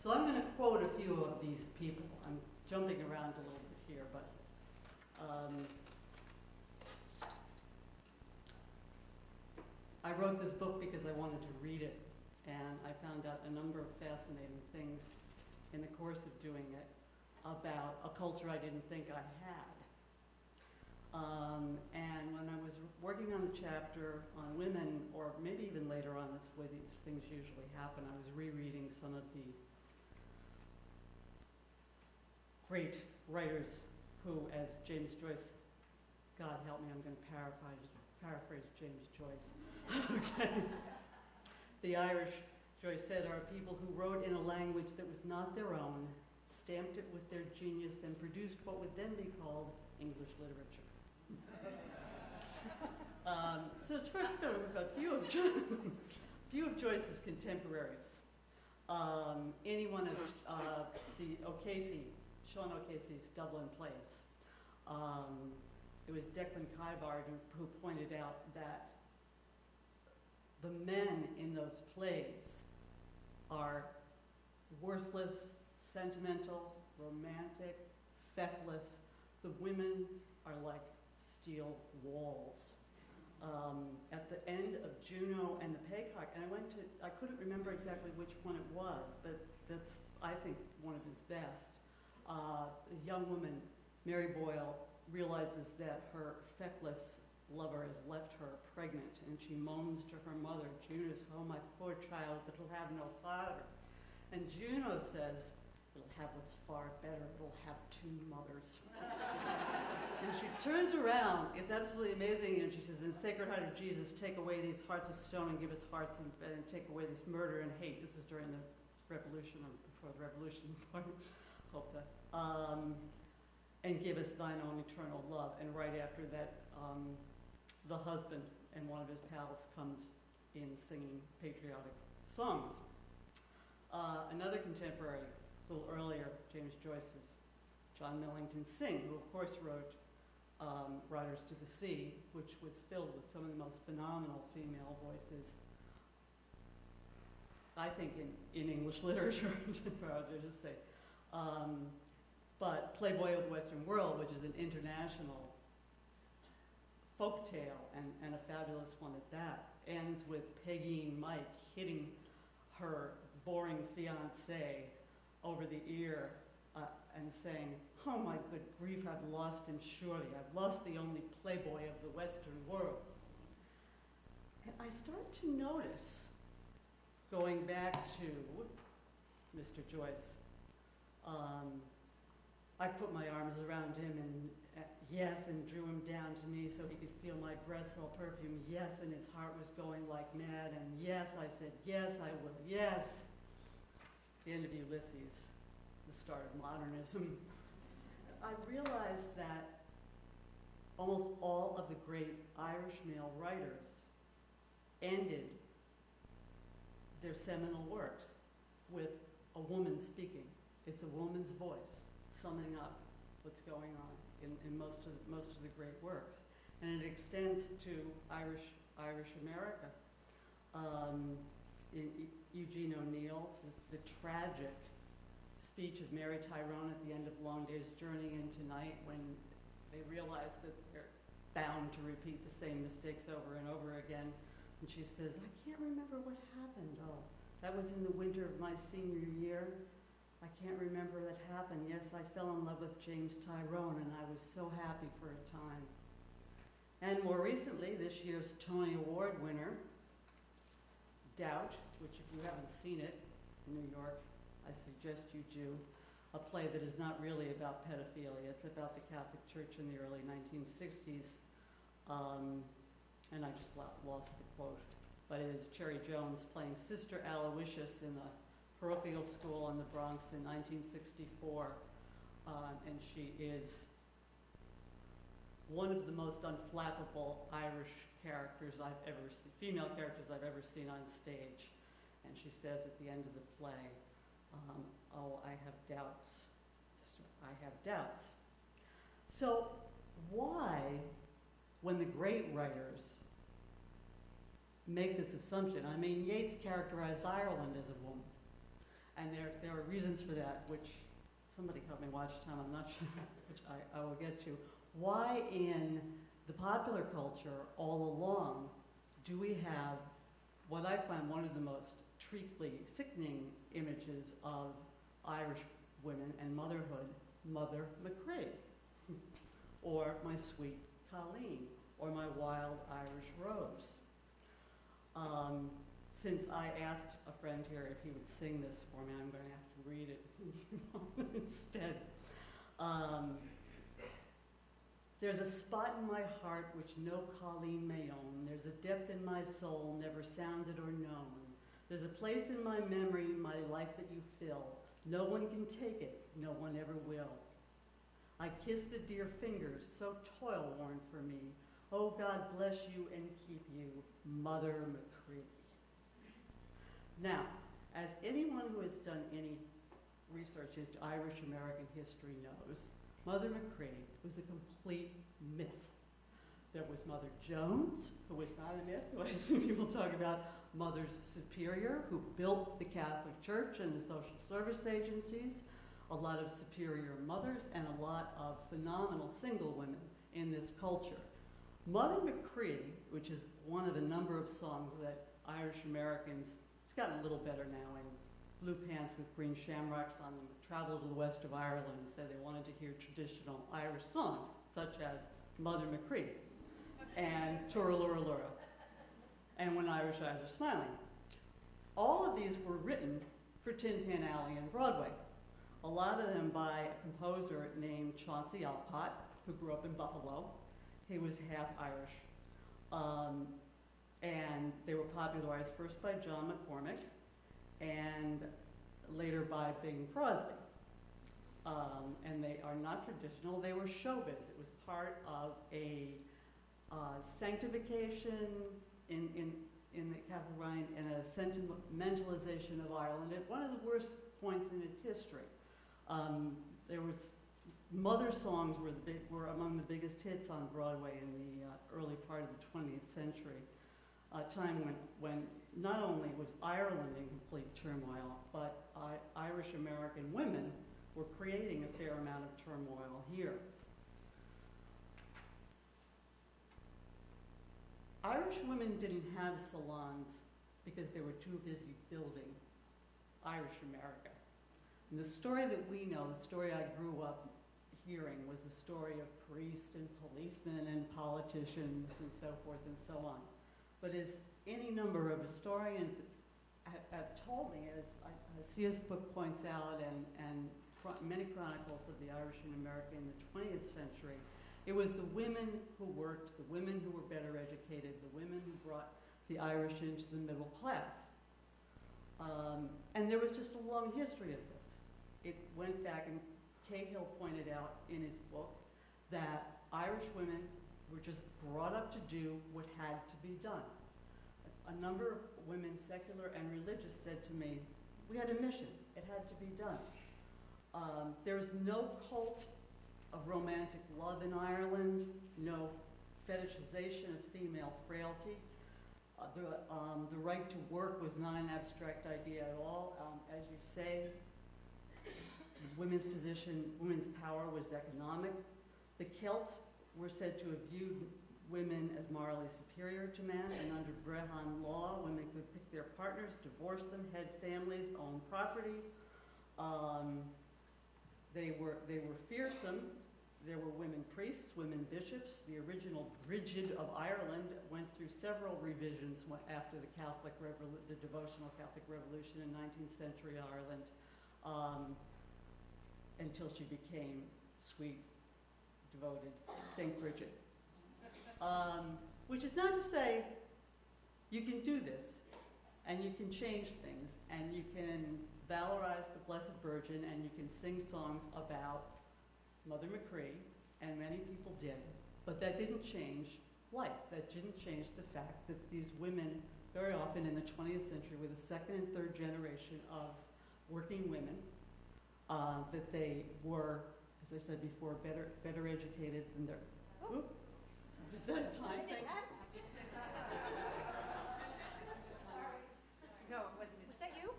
So I'm going to quote a few of these people. I'm jumping around a little bit here, but I wrote this book because I wanted to read it, and I found out a number of fascinating things in the course of doing it about a culture I didn't think I had. And when I was working on the chapter on women, or maybe even later on, that's the way these things usually happen, I was rereading some of the great writers who, as James Joyce, God help me, I'm going to paraphrase James Joyce, okay, The Irish, Joyce said, are people who wrote in a language that was not their own, stamped it with their genius, and produced what would then be called English literature. So it's for a few of Joyce's contemporaries. Anyone of Sean O'Casey's Dublin plays. It was Declan Kybard who pointed out that the men in those plays are worthless, sentimental, romantic, feckless. The women are like steel walls. At the end of Juno and the Pegcock, and I couldn't remember exactly which one it was, but that's, I think, one of his best. A young woman, Mary Boyle, realizes that her feckless lover has left her pregnant, and she moans to her mother, Juno, "Oh, my poor child, that'll have no father." And Juno says, "It'll have what's far better, it'll have two mothers." And she turns around, it's absolutely amazing, and she says, "In Sacred Heart of Jesus, take away these hearts of stone and give us hearts and take away this murder and hate." This is during the Revolution, or before the Revolution, hope that. "And give us thine own eternal love." And right after that, the husband and one of his pals comes in singing patriotic songs. Another contemporary, a little earlier, James Joyce's John Millington Synge, who of course wrote Riders to the Sea, which was filled with some of the most phenomenal female voices, I think, in English literature, to just say. But Playboy of the Western World, which is an international folk tale, and a fabulous one at that, ends with Peggy and Mike hitting her boring fiancé over the ear and saying, "Oh my good grief, I've lost him surely. I've lost the only playboy of the Western world." And I started to notice, going back to Mr. Joyce, I put my arms around him and yes, and drew him down to me so he could feel my breath smell perfume. Yes, and his heart was going like mad. And yes, I said, yes, I will, yes. The end of Ulysses, the start of modernism. I realized that almost all of the great Irish male writers ended their seminal works with a woman speaking. It's a woman's voice summing up what's going on in most of the great works, and it extends to Irish America. Eugene O'Neill, the tragic speech of Mary Tyrone at the end of Long Day's Journey into Night, when they realize that they're bound to repeat the same mistakes over and over again, and she says, "I can't remember what happened. Oh, that was in the winter of my senior year. I can't remember that happened. Yes, I fell in love with James Tyrone, and I was so happy for a time." And more recently, this year's Tony Award winner, Doubt, which if you haven't seen it in New York, I suggest you do, a play that is not really about pedophilia. It's about the Catholic Church in the early 1960s. And I just lost the quote. But it is Cherry Jones playing Sister Aloysius in a parochial school in the Bronx in 1964, and she is one of the most unflappable Irish characters I've ever seen, female characters I've ever seen on stage. And she says at the end of the play, "Oh, I have doubts. I have doubts." So why, when the great writers make this assumption, I mean, Yeats characterized Ireland as a woman. And there are reasons for that, which somebody help me watch time, I'm not sure, which I will get to. Why in the popular culture all along do we have what I find one of the most treacly, sickening images of Irish women and motherhood, Mother McCrae, or my sweet Colleen, or my wild Irish Rose. Since I asked a friend here if he would sing this for me, I'm going to have to read it instead. There's a spot in my heart which no Colleen may own. There's a depth in my soul never sounded or known. There's a place in my memory, my life that you fill. No one can take it, no one ever will. I kiss the dear fingers so toil-worn for me. Oh, God bless you and keep you, Mother McCree. Now, as anyone who has done any research into Irish American history knows, Mother McCree was a complete myth. There was Mother Jones, who was not a myth, who I assume people talk about, Mother Superior, who built the Catholic Church and the social service agencies, a lot of superior mothers, and a lot of phenomenal single women in this culture. Mother McCree, which is one of a number of songs that Irish Americans, it's gotten a little better now, in blue pants with green shamrocks on them, traveled to the west of Ireland and said they wanted to hear traditional Irish songs, such as Mother McCree and Turalura Lura, and When Irish Eyes Are Smiling. All of these were written for Tin Pan Alley and Broadway. A lot of them by a composer named Chauncey Alcott, who grew up in Buffalo. He was half Irish. And they were popularized first by John McCormick and later by Bing Crosby. And they are not traditional, they were showbiz. It was part of a sanctification in the Catholic Rite and a sentimentalization of Ireland at one of the worst points in its history. There was mother songs were among the biggest hits on Broadway in the early part of the 20th century, a time when not only was Ireland in complete turmoil, but Irish American women were creating a fair amount of turmoil here. Irish women didn't have salons because they were too busy building Irish America. And the story that we know, the story I grew up hearing, was a story of priests and policemen and politicians and so forth and so on. But as any number of historians have told me, as C.S. book points out, and many chronicles of the Irish and American in the 20th century, it was the women who worked, the women who were better educated, the women who brought the Irish into the middle class. And there was just a long history of this. It went back, and Cahill pointed out in his book that Irish women were just brought up to do what had to be done. A number of women, secular and religious, said to me, we had a mission, it had to be done. There's no cult of romantic love in Ireland, no fetishization of female frailty. The right to work was not an abstract idea at all. As you say, women's position, women's power was economic. The Celts were said to have viewed women as morally superior to men, and under Brehon law, women could pick their partners, divorce them, head families, own property. They were fearsome. There were women priests, women bishops. The original Brigid of Ireland went through several revisions after the devotional Catholic Revolution in 19th century Ireland, until she became sweet, devoted Saint Bridget. Which is not to say you can do this, and you can change things, and you can valorize the Blessed Virgin, and you can sing songs about Mother McCree, and many people did, but that didn't change life. That didn't change the fact that these women, very often in the 20th century, were the second and third generation of working women, that they were, as I said before, better educated than their, oop, is that a time thing? No, it wasn't. Was that you?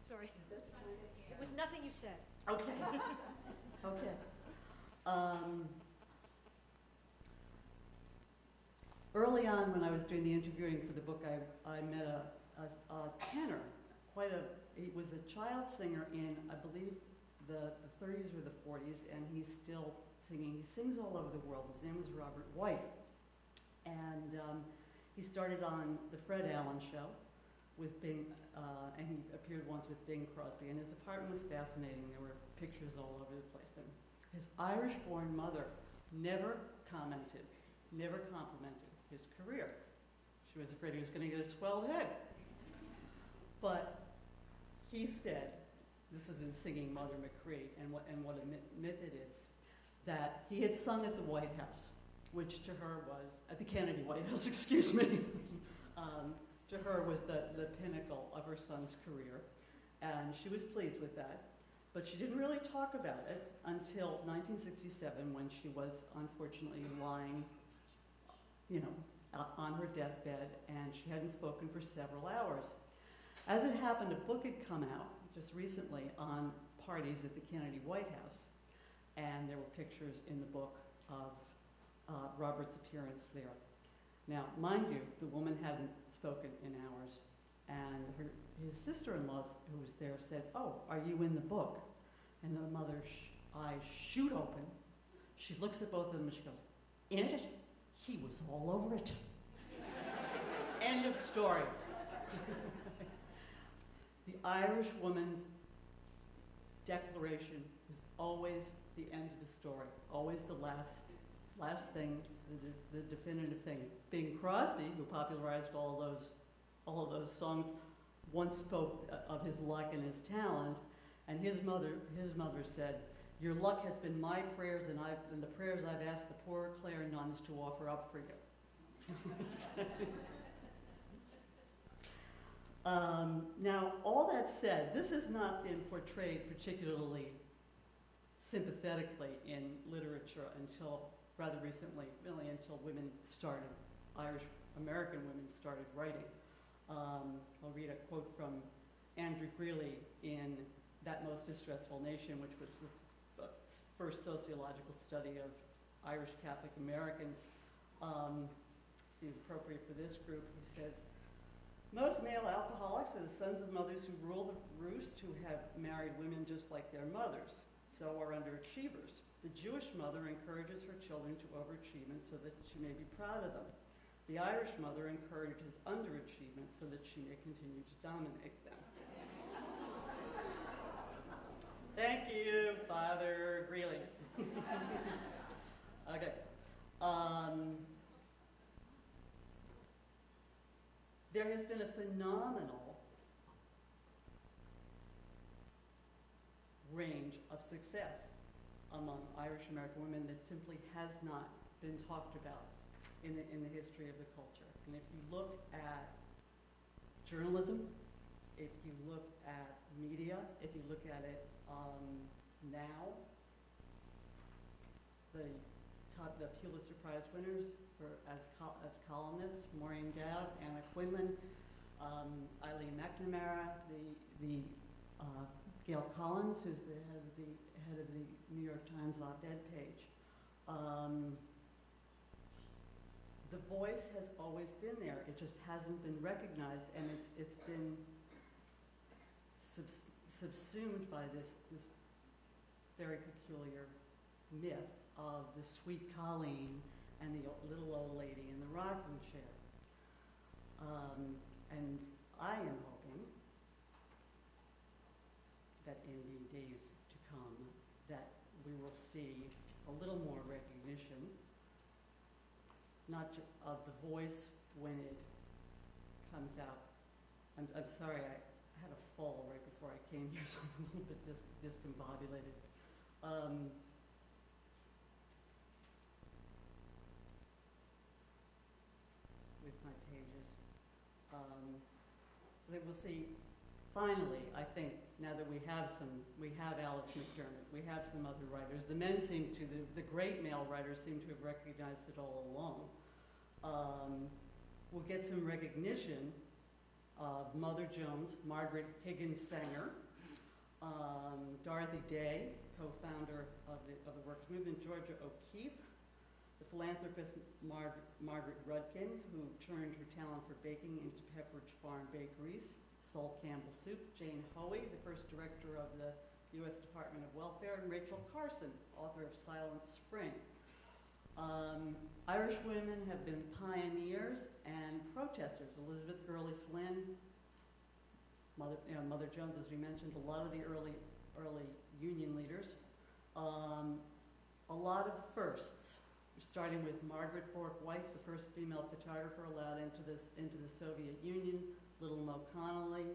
Sorry. It was nothing you said. Okay. Okay. Early on, when I was doing the interviewing for the book, I met a tenor, he was a child singer in, I believe, the 30s or the 40s, and he's still singing. He sings all over the world. His name was Robert White. And he started on the Fred Allen Show with Bing, and he appeared once with Bing Crosby, and his apartment was fascinating. There were pictures all over the place. And his Irish-born mother never commented, never complimented his career. She was afraid he was going to get a swelled head. he said, this was in singing Mother McCree, and what a myth it is, that he had sung at the White House, which to her was, at the Kennedy White House, excuse me, to her was the pinnacle of her son's career, and she was pleased with that. But she didn't really talk about it until 1967, when she was unfortunately lying, on her deathbed, and she hadn't spoken for several hours. As it happened, a book had come out just recently on parties at the Kennedy White House, and there were pictures in the book of Robert's appearance there. Now, mind you, the woman hadn't spoken in hours, and his sister-in-law, who was there, said, "Oh, are you in the book?" And the mother's eyes shoot open. She looks at both of them and she goes, "In it? He was all over it." End of story. The Irish woman's declaration is always the end of the story, always the last thing, the definitive thing. Bing Crosby, who popularized all of those songs, once spoke of his luck and his talent, and his mother said, "Your luck has been my prayers and the prayers I've asked the poor Clare nuns to offer up for you." Now, all that said, this has not been portrayed particularly sympathetically in literature until rather recently, really until Irish American women started writing. I'll read a quote from Andrew Greeley in That Most Distressful Nation, which was the first sociological study of Irish Catholic Americans. Seems appropriate for this group. He says, "Most male alcoholics are the sons of mothers who rule the roost, who have married women just like their mothers. So are underachievers. The Jewish mother encourages her children to overachievement so that she may be proud of them. The Irish mother encourages underachievement so that she may continue to dominate them." Thank you, Father Greeley. Okay. There has been a phenomenal range of success among Irish American women that simply has not been talked about in the history of the culture. And if you look at journalism, if you look at media, if you look at it now, the Pulitzer Prize winners as columnists, Maureen Dowd, Anna Quinlan, Eileen McNamara, the Gail Collins, who's the head of the New York Times op-ed page. The voice has always been there. It just hasn't been recognized, and it's been subsumed by this very peculiar myth of the sweet Colleen and the little old lady in the rocking chair. And I am hoping that in the days to come that we will see a little more recognition, not of the voice when it comes out. I'm sorry, I had a fall right before I came here, so I'm a little bit discombobulated. With my pages. We'll see, finally, I think, now that we have Alice McDermott, we have some other writers. The men seem to, the great male writers seem to have recognized it all along. We'll get some recognition of Mother Jones, Margaret Higgins Sanger, Dorothy Day, co-founder of the Works Movement, Georgia O'Keeffe, the philanthropist Margaret Rudkin, who turned her talent for baking into Pepperidge Farm bakeries, Sol Campbell Soup, Jane Hoey, the first director of the U.S. Department of Welfare, and Rachel Carson, author of Silent Spring. Irish women have been pioneers and protesters. Elizabeth Gurley Flynn, Mother Jones, as we mentioned, a lot of the early union leaders. A lot of firsts, starting with Margaret Bork White, the first female photographer allowed into the Soviet Union, Little Mo Connolly,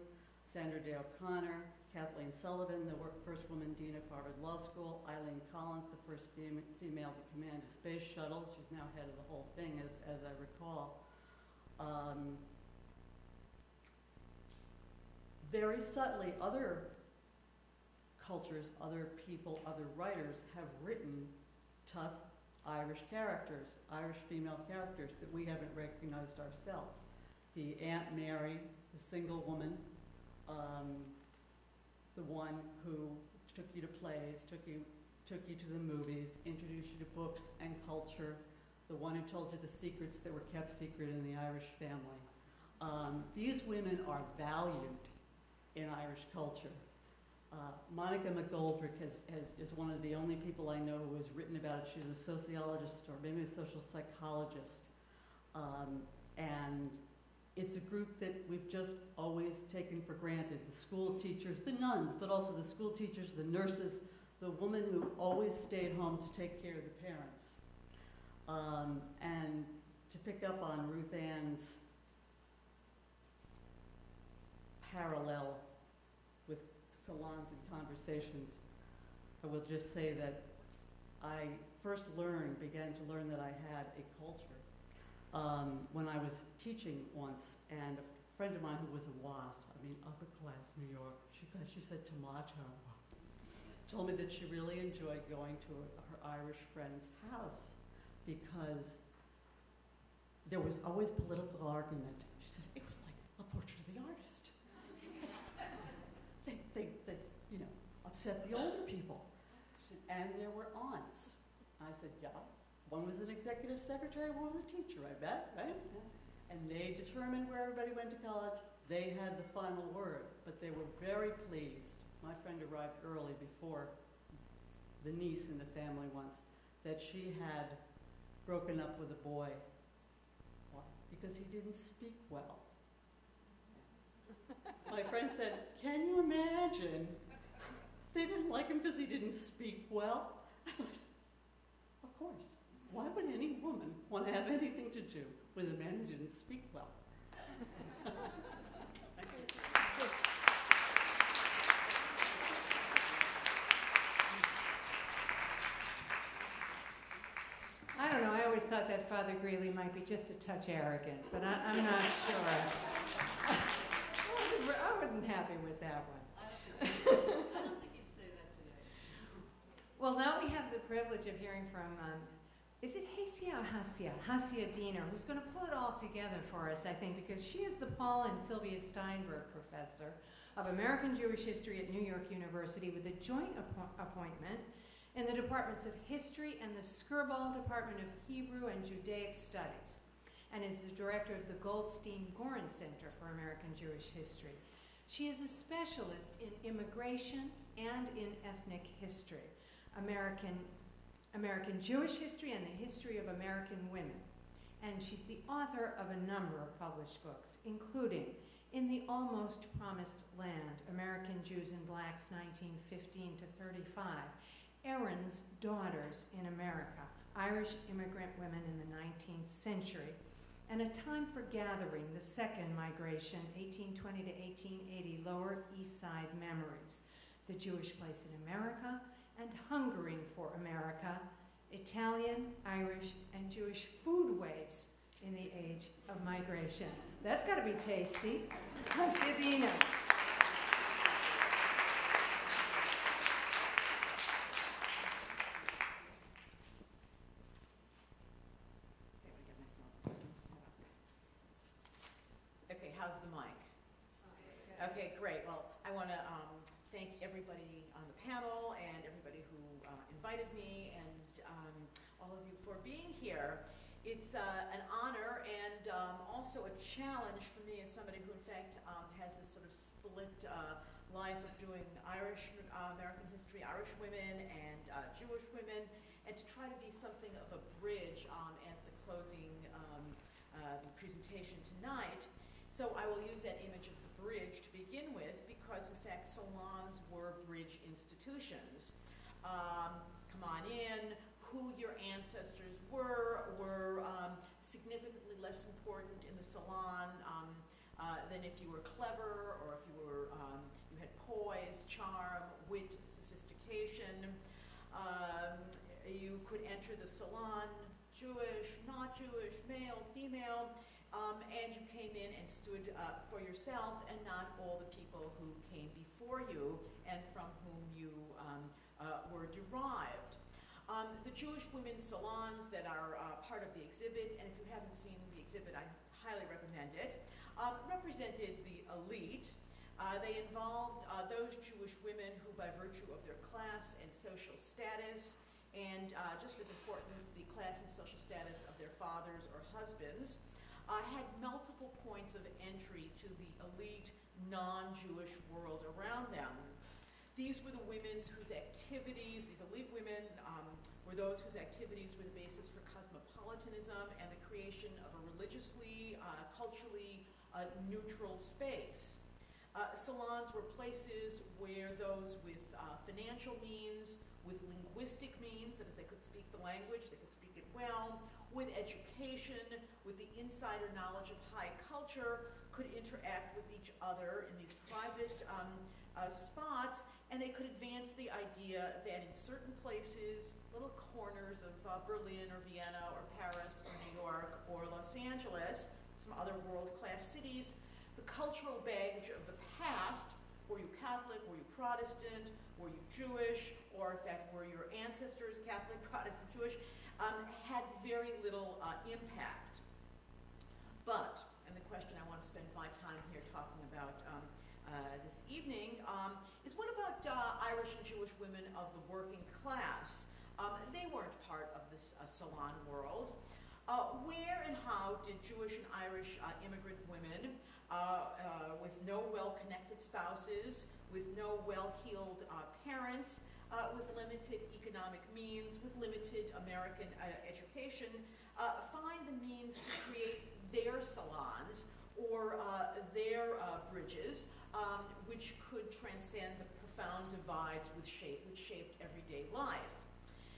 Sandra Day O'Connor, Kathleen Sullivan, the first woman dean of Harvard Law School, Eileen Collins, the first female to command a space shuttle. She's now head of the whole thing, as I recall. Very subtly, other cultures, other people, other writers have written tough Irish characters, Irish female characters that we haven't recognized ourselves. The Aunt Mary, the single woman, the one who took you to plays, took you to the movies, introduced you to books and culture, the one who told you the secrets that were kept secret in the Irish family. These women are valued in Irish culture. Monica McGoldrick is one of the only people I know who has written about it. She's a sociologist or maybe a social psychologist. And it's a group that we've just always taken for granted. The school teachers, the nuns, but also the school teachers, the nurses, the woman who always stayed home to take care of the parents. And to pick up on Ruth Ann's parallel with salons and conversations, I will just say that I first began to learn that I had a culture when I was teaching once, and a friend of mine who was a WASP, I mean upper class New York, she said tomato, told me that she really enjoyed going to her Irish friend's house because there was always political argument. She said it was like a portrait of the artist. they you know, upset the older people. She said, and there were aunts. I said, yeah. One was an executive secretary, one was a teacher, I bet, right? And they determined where everybody went to college. They had the final word, but they were very pleased. My friend arrived early before the niece in the family once, that she had broken up with a boy. Why? Because he didn't speak well. My friend said, can you imagine? They didn't like him because he didn't speak well. And I said, of course. Why would any woman want to have anything to do with a man who didn't speak well? I don't know, I always thought that Father Greeley might be just a touch arrogant, but I'm not sure. I wasn't happy with that one. I don't think he'd say that today. Well, now we have the privilege of hearing from, is it Hasia or Hasia? Hasia Diener, who's going to pull it all together for us, I think, because she is the Paul and Sylvia Steinberg Professor of American Jewish History at New York University with a joint appointment in the departments of History and the Skirball Department of Hebrew and Judaic Studies, and is the director of the Goldstein-Gorin Center for American Jewish History. She is a specialist in immigration and in ethnic history, American Jewish history and the history of American women. And she's the author of a number of published books, including In the Almost Promised Land, American Jews and Blacks 1915 to 35, Erin's Daughters in America, Irish Immigrant Women in the 19th Century, and A Time for Gathering, the Second Migration, 1820 to 1880, Lower East Side Memories, The Jewish Place in America, and Hungering for America, Italian, Irish, and Jewish Foodways in the Age of Migration. That's got to be tasty. Hasidina. Okay, how's the mic? Okay, great. Well, I want to thank everybody on the panel and everybody who invited me and all of you for being here. It's an honor and also a challenge for me as somebody who, in fact, has this sort of split life of doing Irish American history, Irish women and Jewish women, and to try to be something of a bridge as the closing presentation tonight. So I will use that image of the bridge to begin with because, in fact, salons were bridge institutions. Come on in, who your ancestors were significantly less important in the salon than if you were clever or if you were could enter the salon, Jewish, not Jewish, male, female, and you came in and stood for yourself and not all the people who came before you and from whom you were derived. The Jewish women's salons that are part of the exhibit, and if you haven't seen the exhibit, I highly recommend it, represented the elite. They involved those Jewish women who, by virtue of their class and social status, and just as important, the class and social status of their fathers or husbands, had multiple points of entry to the elite non-Jewish world around them. These were the women whose activities, these elite women, were those whose activities were the basis for cosmopolitanism and the creation of a religiously, culturally neutral space. Salons were places where those with financial means, with linguistic means, that is, they could speak the language, they could speak it well, with education, with the insider knowledge of high culture, could interact with each other in these private spots, and they could advance the idea that in certain places, little corners of Berlin or Vienna or Paris or New York or Los Angeles, some other world-class cities, the cultural baggage of the past, were you Catholic, were you Protestant, were you Jewish, or in fact were your ancestors Catholic, Protestant, Jewish, had very little impact. But, and the question I want to spend my time here talking about this evening is what about Irish and Jewish women of the working class? They weren't part of this salon world. Where and how did Jewish and Irish immigrant women with no well-connected spouses, with no well-heeled parents, with limited economic means, with limited American education, find the means to create their salons or their bridges, which could transcend the profound divides which shaped everyday life?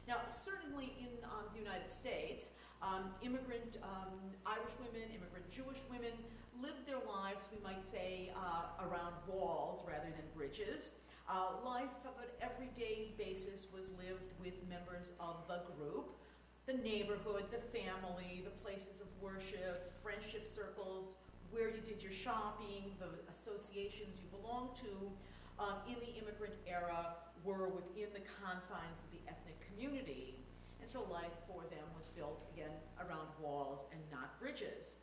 Now, certainly in the United States, immigrant Irish women, immigrant Jewish women lived their lives, we might say, around walls rather than bridges. Life of an everyday basis was lived with members of the group, the neighborhood, the family, the places of worship, friendship circles, where you did your shopping, the associations you belonged to in the immigrant era were within the confines of the ethnic community. And so life for them was built, again, around walls and not bridges.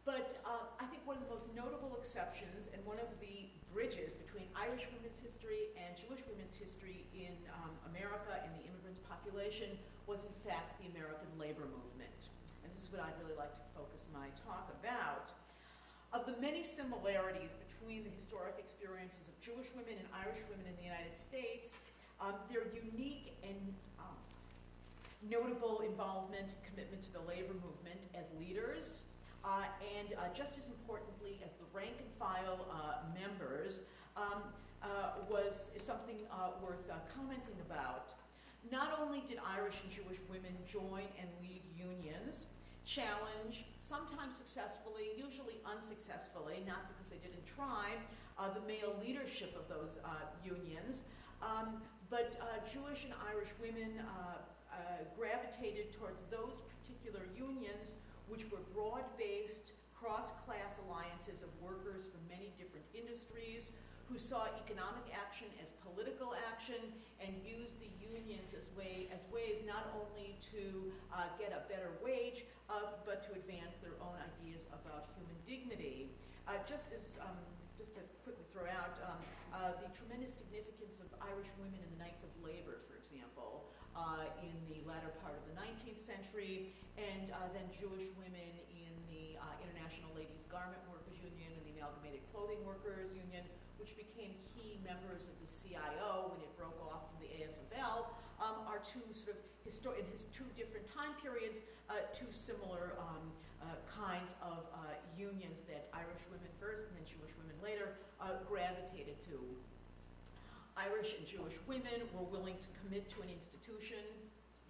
But I think one of the most notable exceptions and one of the bridges between Irish women's history and Jewish women's history in America and the immigrant population was, in fact, the American labor movement. And this is what I'd really like to focus my talk about. Of the many similarities between the historic experiences of Jewish women and Irish women in the United States, their unique and notable involvement and commitment to the labor movement as leaders, and just as importantly as the rank and file members, was something worth commenting about. Not only did Irish and Jewish women join and lead unions, challenge, sometimes successfully, usually unsuccessfully, not because they didn't try, the male leadership of those unions, but Jewish and Irish women gravitated towards those particular unions which were broad-based, cross-class alliances of workers from many different industries who saw economic action as political action and used the unions as ways not only to get a better wage, but to advance their own ideas about human dignity. Just to quickly throw out the tremendous significance of Irish women in the Knights of Labor, for example, in the latter part of the 19th century, and then Jewish women in the International Ladies Garment Workers Union and the Amalgamated Clothing Workers Union, which became key members of the CIO when it broke off from the AFL, are two sort of in his two different time periods, two similar kinds of unions that Irish women first and then Jewish women later gravitated to. Irish and Jewish women were willing to commit to an institution,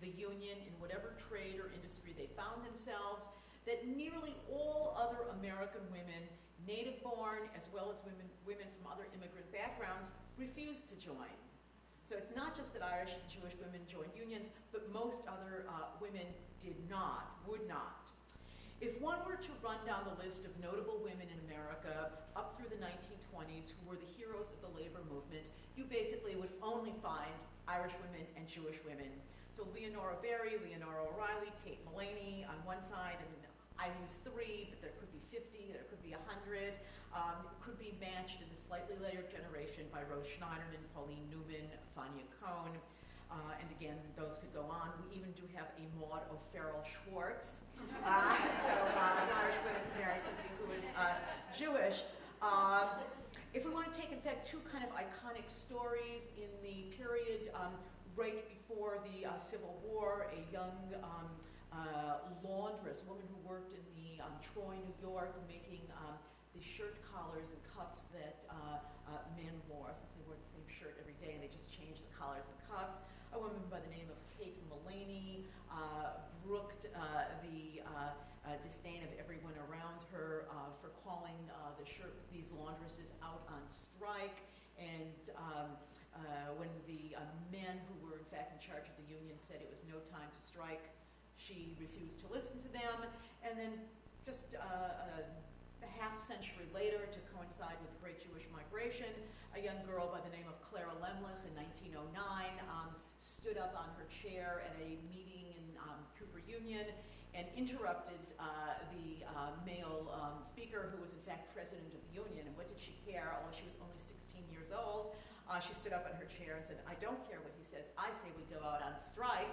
the union, in whatever trade or industry they found themselves, that nearly all other American women, native-born as well as women from other immigrant backgrounds, refused to join. So it's not just that Irish and Jewish women joined unions, but most other women did not, would not. If one were to run down the list of notable women in America up through the 1920s who were the heroes of the labor movement, you basically would only find Irish women and Jewish women. So Leonora Berry, Leonora O'Reilly, Kate Mullaney on one side, and I use 3, but there could be 50, there could be 100. Could be matched in the slightly later generation by Rose Schneiderman, Pauline Newman, Fania Cohn, and again, those could go on. We even do have a Maud O'Farrell Schwartz. As an Irish woman who married somebody who is Jewish. If we want to take, in fact, 2 kind of iconic stories in the period right before the Civil War, a young laundress, a woman who worked in the Troy, New York, making the shirt collars and cuffs that men wore, since they wore the same shirt every day and they just changed the collars and cuffs. A woman by the name of Kate Mullaney brooked the disdain of everyone around her for calling these laundresses out on strike. And when the men who were in fact in charge of the union said it was no time to strike, she refused to listen to them. And then just a half-century later, to coincide with the Great Jewish Migration, a young girl by the name of Clara Lemlich in 1909 stood up on her chair at a meeting in Cooper Union and interrupted the male speaker, who was in fact president of the union. And what did she care? Although she was only 16 years old, she stood up on her chair and said, "I don't care what he says. I say we go out on strike."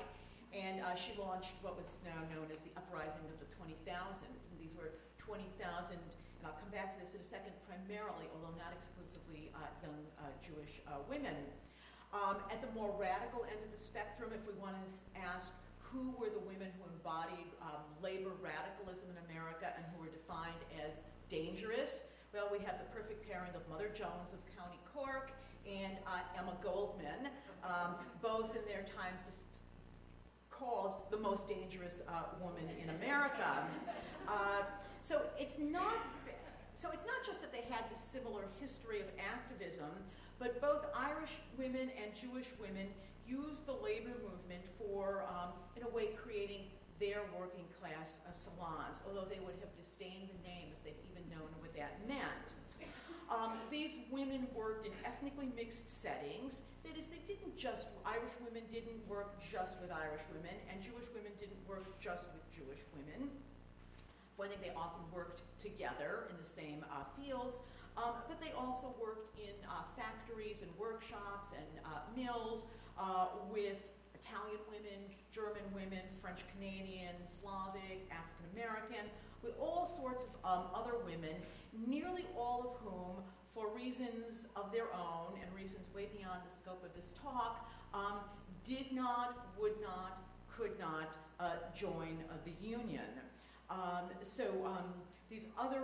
And she launched what was now known as the Uprising of the 20,000. And these were 20,000, and I'll come back to this in a second, primarily, although not exclusively, young Jewish women. At the more radical end of the spectrum, if we want to ask who were the women who embodied labor radicalism in America and who were defined as dangerous, well, we have the perfect pairing of Mother Jones of County Cork and Emma Goldman, both in their times called the most dangerous woman in America. So it's not just that they had this similar history of activism, but both Irish women and Jewish women used the labor movement for, in a way, creating their working class salons, although they would have disdained the name if they'd even known what that meant. These women worked in ethnically mixed settings. That is, Irish women didn't work just with Irish women, and Jewish women didn't work just with Jewish women. I think they often worked together in the same fields, but they also worked in factories and workshops and mills with Italian women, German women, French Canadian, Slavic, African American, with all sorts of other women, nearly all of whom, for reasons of their own and reasons way beyond the scope of this talk, did not, would not, could not join the union. These other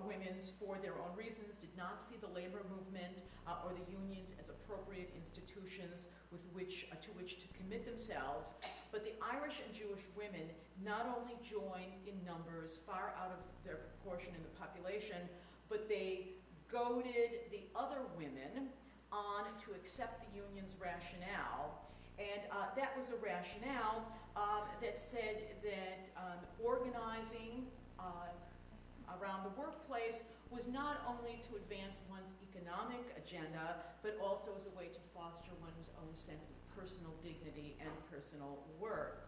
women, for their own reasons, did not see the labor movement or the unions as appropriate institutions with to which to commit themselves. But the Irish and Jewish women not only joined in numbers far out of their proportion in the population, but they goaded the other women on to accept the union's rationale. And that was a rationale that said that organizing around the workplace was not only to advance one's economic agenda, but also as a way to foster one's own sense of personal dignity and personal worth.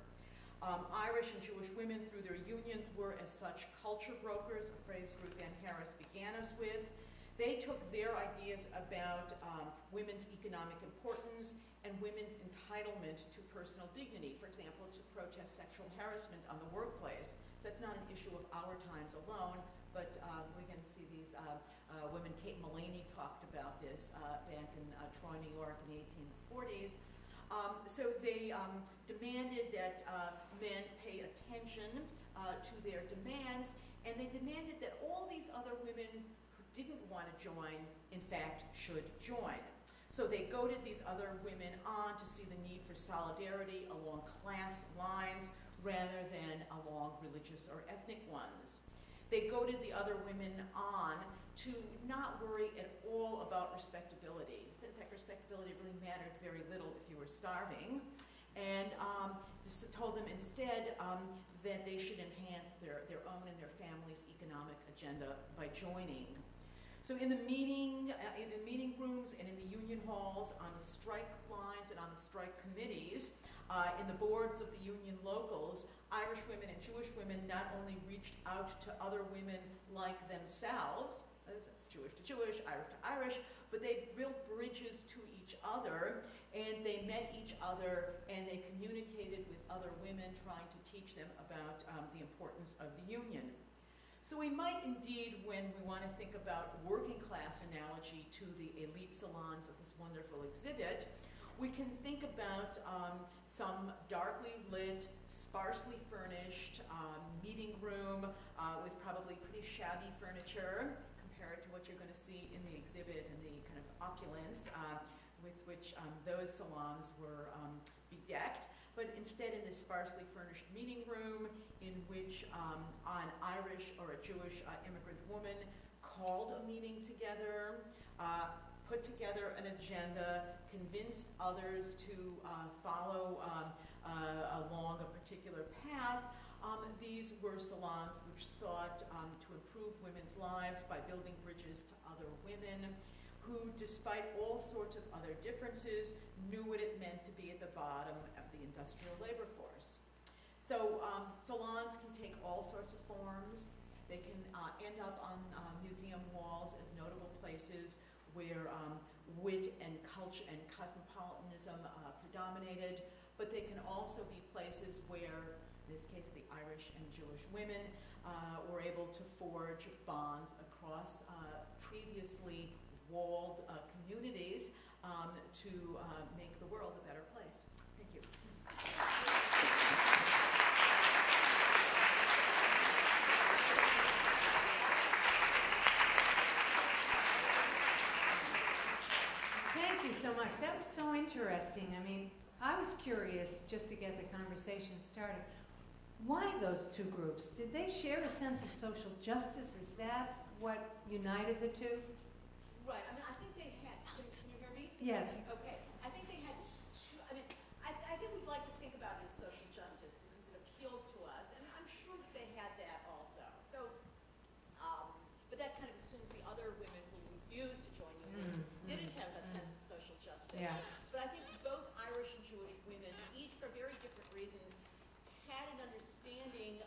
Irish and Jewish women, through their unions, were as such culture brokers, a phrase Ruth Ann Harris began us with. They took their ideas about women's economic importance and women's entitlement to personal dignity, for example, to protest sexual harassment on the workplace. So that's not an issue of our times alone, but we can see these women. Kate Mullaney talked about this back in Troy, New York in the 1840s. So they demanded that men pay attention to their demands, and they demanded that all these other women who didn't want to join, in fact, should join. So they goaded these other women on to see the need for solidarity along class lines rather than along religious or ethnic ones. They goaded the other women on to not worry at all about respectability. In fact, respectability responsibility really mattered very little if you were starving, and just told them instead that they should enhance their own and their family's economic agenda by joining. So in the meeting rooms and in the union halls, on the strike lines and on the strike committees, in the boards of the union locals, Irish women and Jewish women not only reached out to other women like themselves, Jewish to Jewish, Irish to Irish, but they built bridges to each other, and they met each other, and they communicated with other women, trying to teach them about the importance of the union. So we might indeed, when we want to think about working class analogy to the elite salons of this wonderful exhibit, we can think about some darkly lit, sparsely furnished meeting room with probably pretty shabby furniture compared to what you're going to see in the exhibit and the kind of opulence with which those salons were bedecked. But instead, in this sparsely furnished meeting room, in which an Irish or a Jewish immigrant woman called a meeting together, put together an agenda, convinced others to follow along a particular path. These were salons which sought to improve women's lives by building bridges to other women who, despite all sorts of other differences, knew what it meant to be at the bottom of the industrial labor force. So salons can take all sorts of forms. They can end up on museum walls as notable places where wit and culture and cosmopolitanism predominated, but they can also be places where, in this case, the Irish and Jewish women were able to forge bonds across previously walled communities to make the world a better place. Thank you. Thank you so much. That was so interesting. I mean, I was curious, just to get the conversation started, why those two groups? Did they share a sense of social justice? Is that what united the two? Right, I mean, I think they had, can you hear me? Yes. Okay, I think they had two, I mean, I think we'd like to think about it as social justice because it appeals to us, and I'm sure that they had that also. So, but that kind of assumes the other women who refused to join unions didn't have a sense of social justice. Yeah. But I think both Irish and Jewish women, each for very different reasons, had an understanding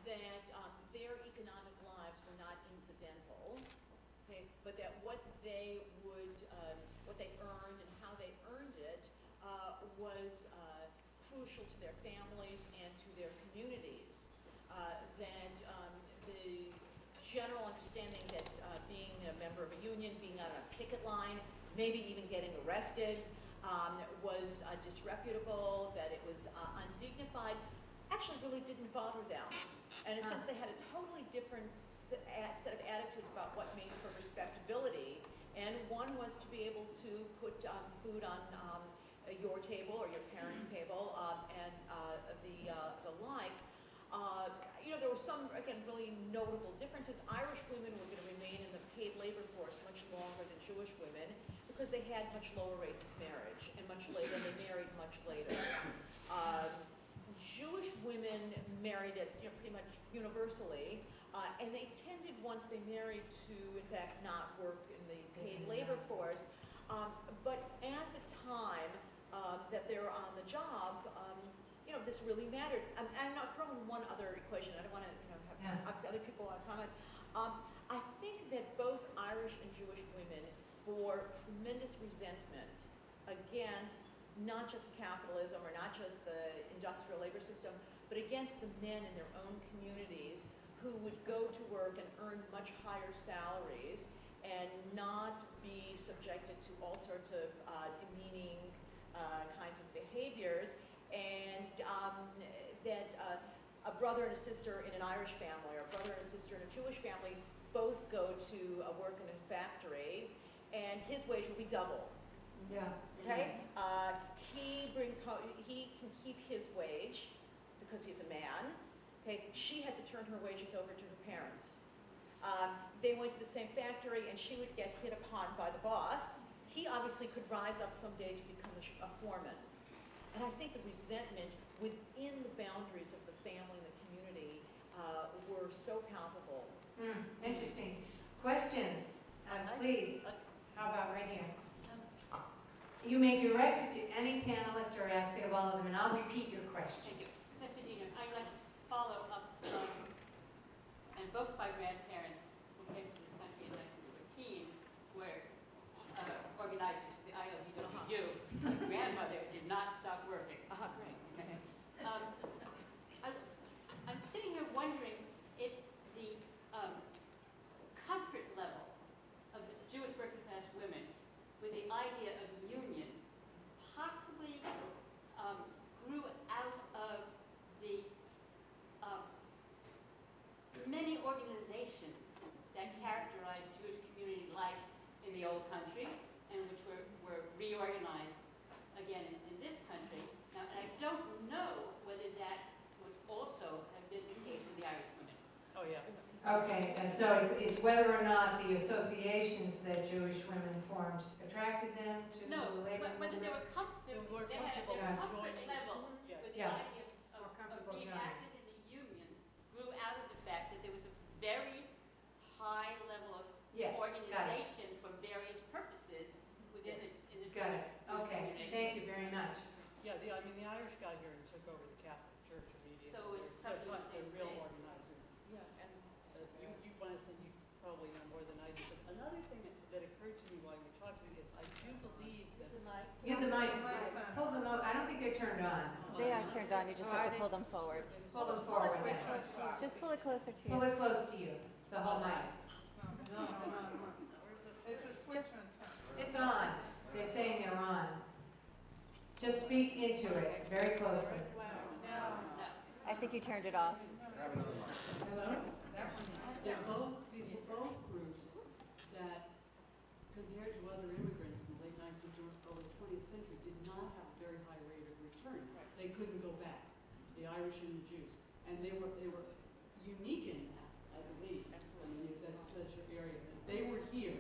that their economic lives were not incidental, okay, but that what they would, what they earned and how they earned it was crucial to their families and to their communities. That the general understanding that being a member of a union, being on a picket line, maybe even getting arrested, was disreputable, that it was undignified, actually really didn't bother them. And since they had a totally different set of attitudes about what made for respectability, and one was to be able to put food on your table or your parents' table and the like. You know, there were some, again, really notable differences. Irish women were going to remain in the paid labor force much longer than Jewish women because they had much lower rates of marriage and much later, they married much later. Jewish women married at, you know, pretty much universally, and they tended, once they married, to in fact not work in the paid labor force. But at the time that they were on the job, you know, this really mattered. I'm not throwing one other equation. I don't want to, you know, have obviously other people want to comment. I think that both Irish and Jewish women bore tremendous resentment against not just capitalism or not just the industrial labor system, but against the men in their own communities who would go to work and earn much higher salaries and not be subjected to all sorts of demeaning kinds of behaviors, and that a brother and a sister in an Irish family or a brother and a sister in a Jewish family both go to work in a factory, and his wage will be double. Yeah. Okay? He brings home, he can keep his wage because he's a man. Okay? She had to turn her wages over to her parents. They went to the same factory and she would get hit upon by the boss. he obviously could rise up someday to become a foreman. And I think the resentment within the boundaries of the family and the community were so palpable. Interesting. Questions? Please. How about right here? You may direct it to any panelist or ask it of all of them, and I'll repeat your question. Thank you. Professor Dean, I'd like to follow up and both my grandparents who came to this country in 1914 were organizers for the ILGWU. My grandmother did not stop working. Great. Okay. I'm sitting here wondering if the comfort level of the Jewish working class women with the idea of union possibly grew out of the many organizations that characterized Jewish community life in the old country and which were reorganized again in this country. Now, and I don't know whether that would also have been the case with the Irish women. Oh, yeah. Okay, and so it's whether or not the associations that Jewish women formed attracted them to No, the labor whether they movement? were comfortable, they had comfortable their comfort joining. level Yes. with the Yeah. idea More of comfortable being joining. active in the unions grew out of the fact that there was a very high level of Yes, got it. organization for various purposes within in the Got it. Jewish Okay, community. thank you very much. Yeah, I mean, the Irish got here and took over the Catholic Church immediately. So it's something the They're same real thing. organizers. Yeah, and You want to say you probably know more than I do. But another thing that occurred to me while you were talking is I do believe that Get the mic, pull them out. I don't think they're turned on. They are turned on, you just have to pull them forward. Pull them forward then. Just pull it closer to Pull you. it close to you, the whole mic. Just, It's on. They're saying they're on. Just speak into it very closely. I think you turned it off. these were both groups that, compared to other immigrants in the late 19th or early 20th century, did not have a very high rate of return. They couldn't go back, the Irish and the Jews. And they were unique in that, I believe. I mean, if that's your area. They were here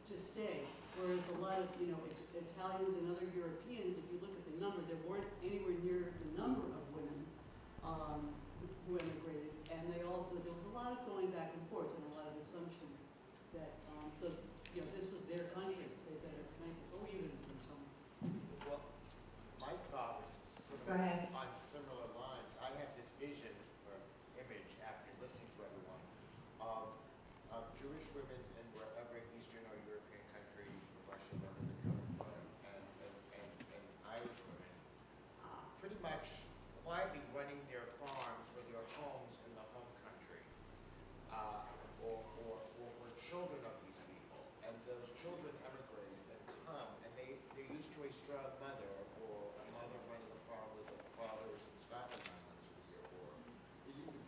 to stay, whereas a lot of, Italians and other Europeans, if you look at the number, there weren't anywhere near the number of women who immigrated. And there was a lot of going back and forth and a lot of assumption that, this was their country. They better make it. Oh, you didn't say something. Well, my thought was sort Go of ahead. on similar lines. I have this vision or image after listening to everyone of Jewish women in wherever Eastern or European country, Russian women and Irish women, pretty much quietly running their farms or their homes in the home country, or children of these people, and those children emigrate and come, and they're used to a strong mother, or a mother running a farm with the fathers in Scotland 9 months of the year, or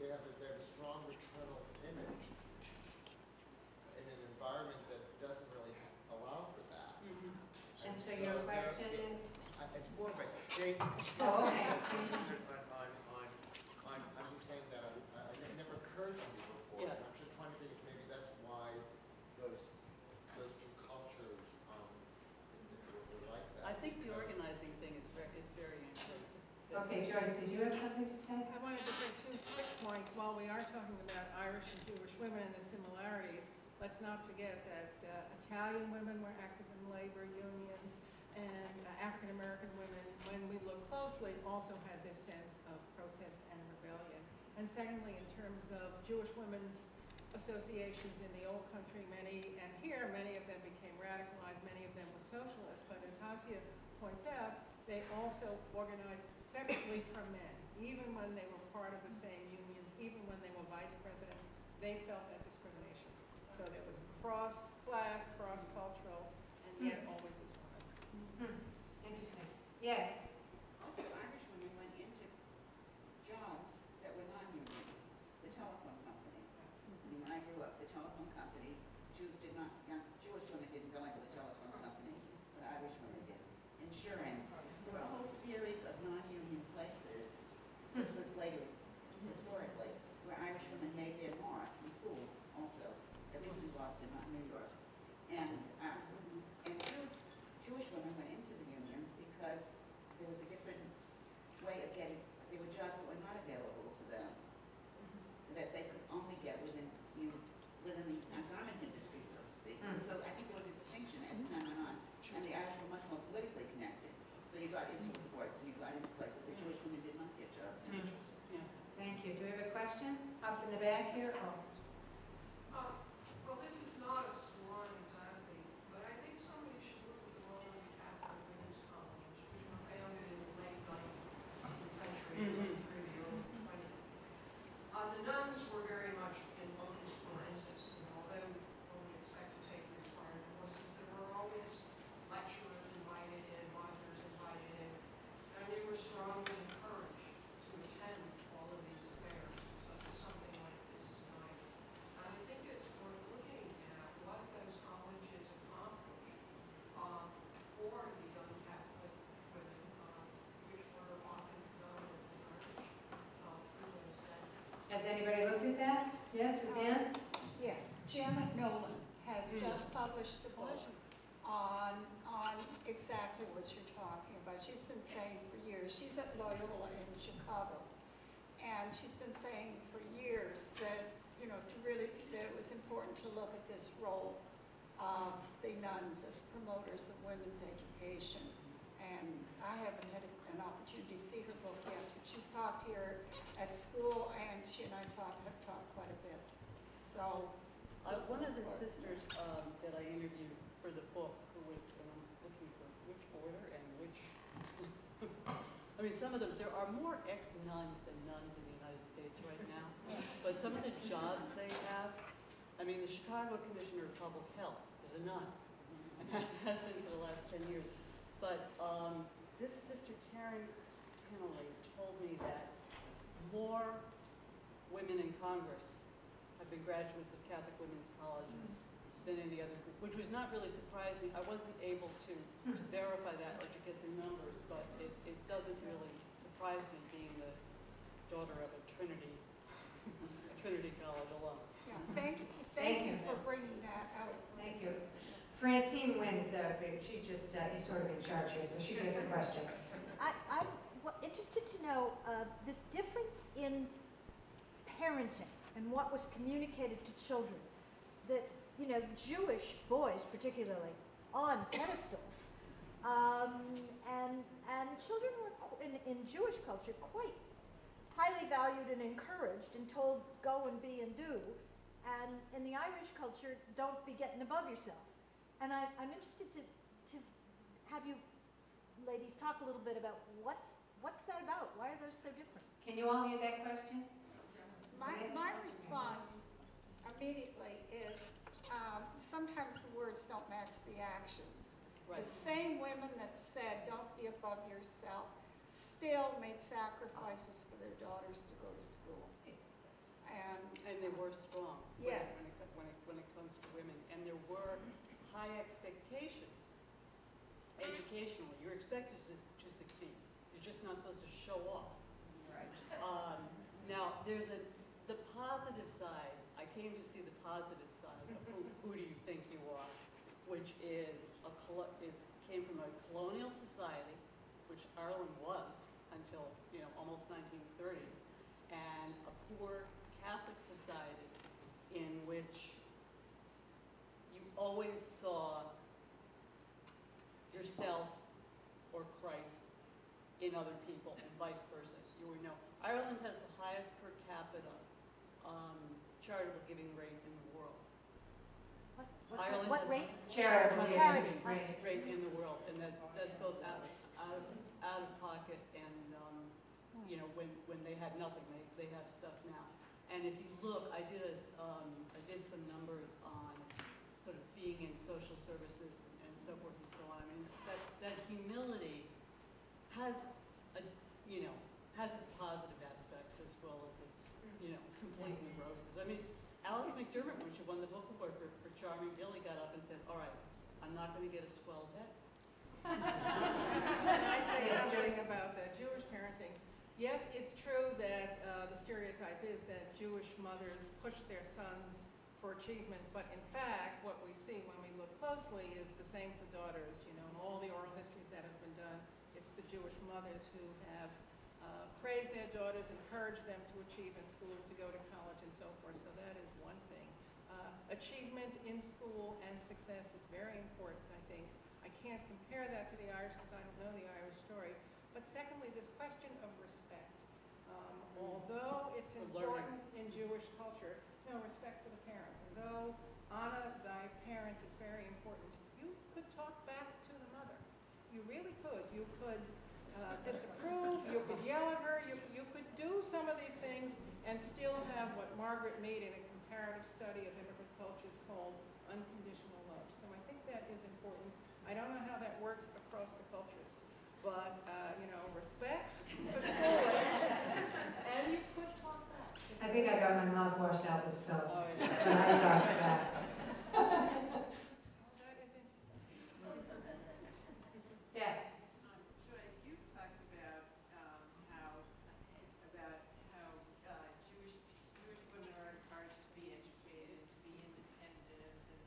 they have a strong maternal image in an environment that doesn't really allow for that. And so your question is? It's more of a statement. Oh, okay. I'm just saying that it never occurred to me before. Yeah. I'm just trying to think if maybe that's why those two cultures were like that. I think the organizing thing is very interesting. Okay, George, did you have something to say? I wanted to make two quick points. While we are talking about Irish and Jewish women and the similarities, let's not forget that Italian women were active in labor unions, and African American women, when we look closely, also had this sense of protest and rebellion. And secondly, in terms of Jewish women's associations in the old country, many of them became radicalized, many of them were socialists, but as Hasia points out, they also organized separately from men. Even when they were part of the same unions, even when they were vice presidents, they felt that discrimination. So there was cross-class, cross-cultural, and yet always as women. Interesting. Yes. Also, Irish women went into jobs that were non-union, the telephone company. I mean, when I grew up, the telephone company, Jewish women didn't go into the telephone company, but Irish women did. Insurance. There were a whole series of non-union places, this was later, historically, where Irish women made their mark in schools also, at least in Boston, not New York. And question up in the back here? Oh. Well, this is not a salon exactly, but I think somebody should look at the Roman Catholic Women's College, which were founded in the late 19th century, through the early 20th. The nuns were very much in locus parentis, and although one would expect to take required courses, there were always lecturers invited in, monitors invited in, and we were strongly encouraged to attend all of these affairs, such as something like this tonight. And I think it's worth looking at what those colleges accomplished for the young Catholic women, which were often known as the Irish through those days. Has anybody looked at that? Yes, Suzanne? Yes, Janet Nolan has just published the book on exactly what you're talking about. She's been saying for years, she's at Loyola in Chicago, and she's been saying for years that, you know, that it was important to look at this role of the nuns as promoters of women's education. And I haven't had an opportunity to see her book yet. She's talked here at school, and she and I have talked quite a bit. So, One of the sisters that I interviewed for the book, who was, and I'm looking for which order and which, I mean, some of them, there are more ex-nuns than nuns in the United States right now, but some of the jobs they have, I mean, the Chicago Commissioner of Public Health is a nun, and has been for the last 10 years. But this sister, Karen Kennelly, told me that more women in Congress have been graduates of Catholic women's colleges than any other group, which was not really surprising me. I wasn't able to verify that or to get the numbers, but it doesn't really surprise me being the daughter of a Trinity College alum. yeah, thank you for bringing that out. Thank you. Francine wins, she's just is sort of in charge here, so she gets a question. I'm interested to know this difference in parenting and what was communicated to children. That, you know, Jewish boys particularly on pedestals, and children were in Jewish culture quite highly valued and encouraged and told go and be and do, and in the Irish culture, don't be getting above yourself. And I'm interested to have you ladies talk a little bit about what's that about? Why are those so different? Can you all hear that question? My response immediately is sometimes the words don't match the actions. Right. The same women that said don't be above yourself still made sacrifices for their daughters to go to school. And they were strong. Yes. When it comes to women, and there were high expectations educationally. You're expected to succeed. You're just not supposed to show off. Right. Now, there's the positive side. I came to see the positive side of who do you think you are, which came from a colonial society, which Ireland was until almost 1930, and a poor Catholic society in which you always saw yourself or Christ in other people and vice versa. Ireland has the highest per capita charitable giving rate in the world. Ireland What has rate? Charitable Charity. giving rate in the world, and that's both out of pocket and when they had nothing, they have stuff now. And if you look, I did some numbers on sort of being in social services and so forth and so on. I mean, that humility has its positive aspects as well as its complete neuroses. I mean, Alice McDermott, when she won the book award for Charming Billy, got up and said, "All right, I'm not going to get a swelled head." Can I say something about that Jewish parenting? Yes, it's true that the stereotype is that Jewish mothers push their sons for achievement, but in fact, what we see when we look closely is the same for daughters. In all the oral histories that have been done, it's the Jewish mothers who have praised their daughters, encouraged them to achieve in school, to go to college, and so forth. So that is one thing. Achievement in school and success is very important, I think. I can't compare that to the Irish because I don't know the Irish story. But secondly, this question of respect. although it's For learning. important in Jewish culture, no, respect for the parents. Though honor thy parents is very important, you could talk back to the mother. You really could. You could disapprove, you could yell at her, you could do some of these things and still have what Margaret Mead in a comparative study of immigrant cultures called unconditional love. So I think that is important. I don't know how that works across the cultures, but, respect for schooling, and you could talk back. I think I got my mouth washed out with soap. Oh, When I talked back. That is interesting. Yes. Joyce, you talked about how Jewish women are encouraged to be educated, to be independent and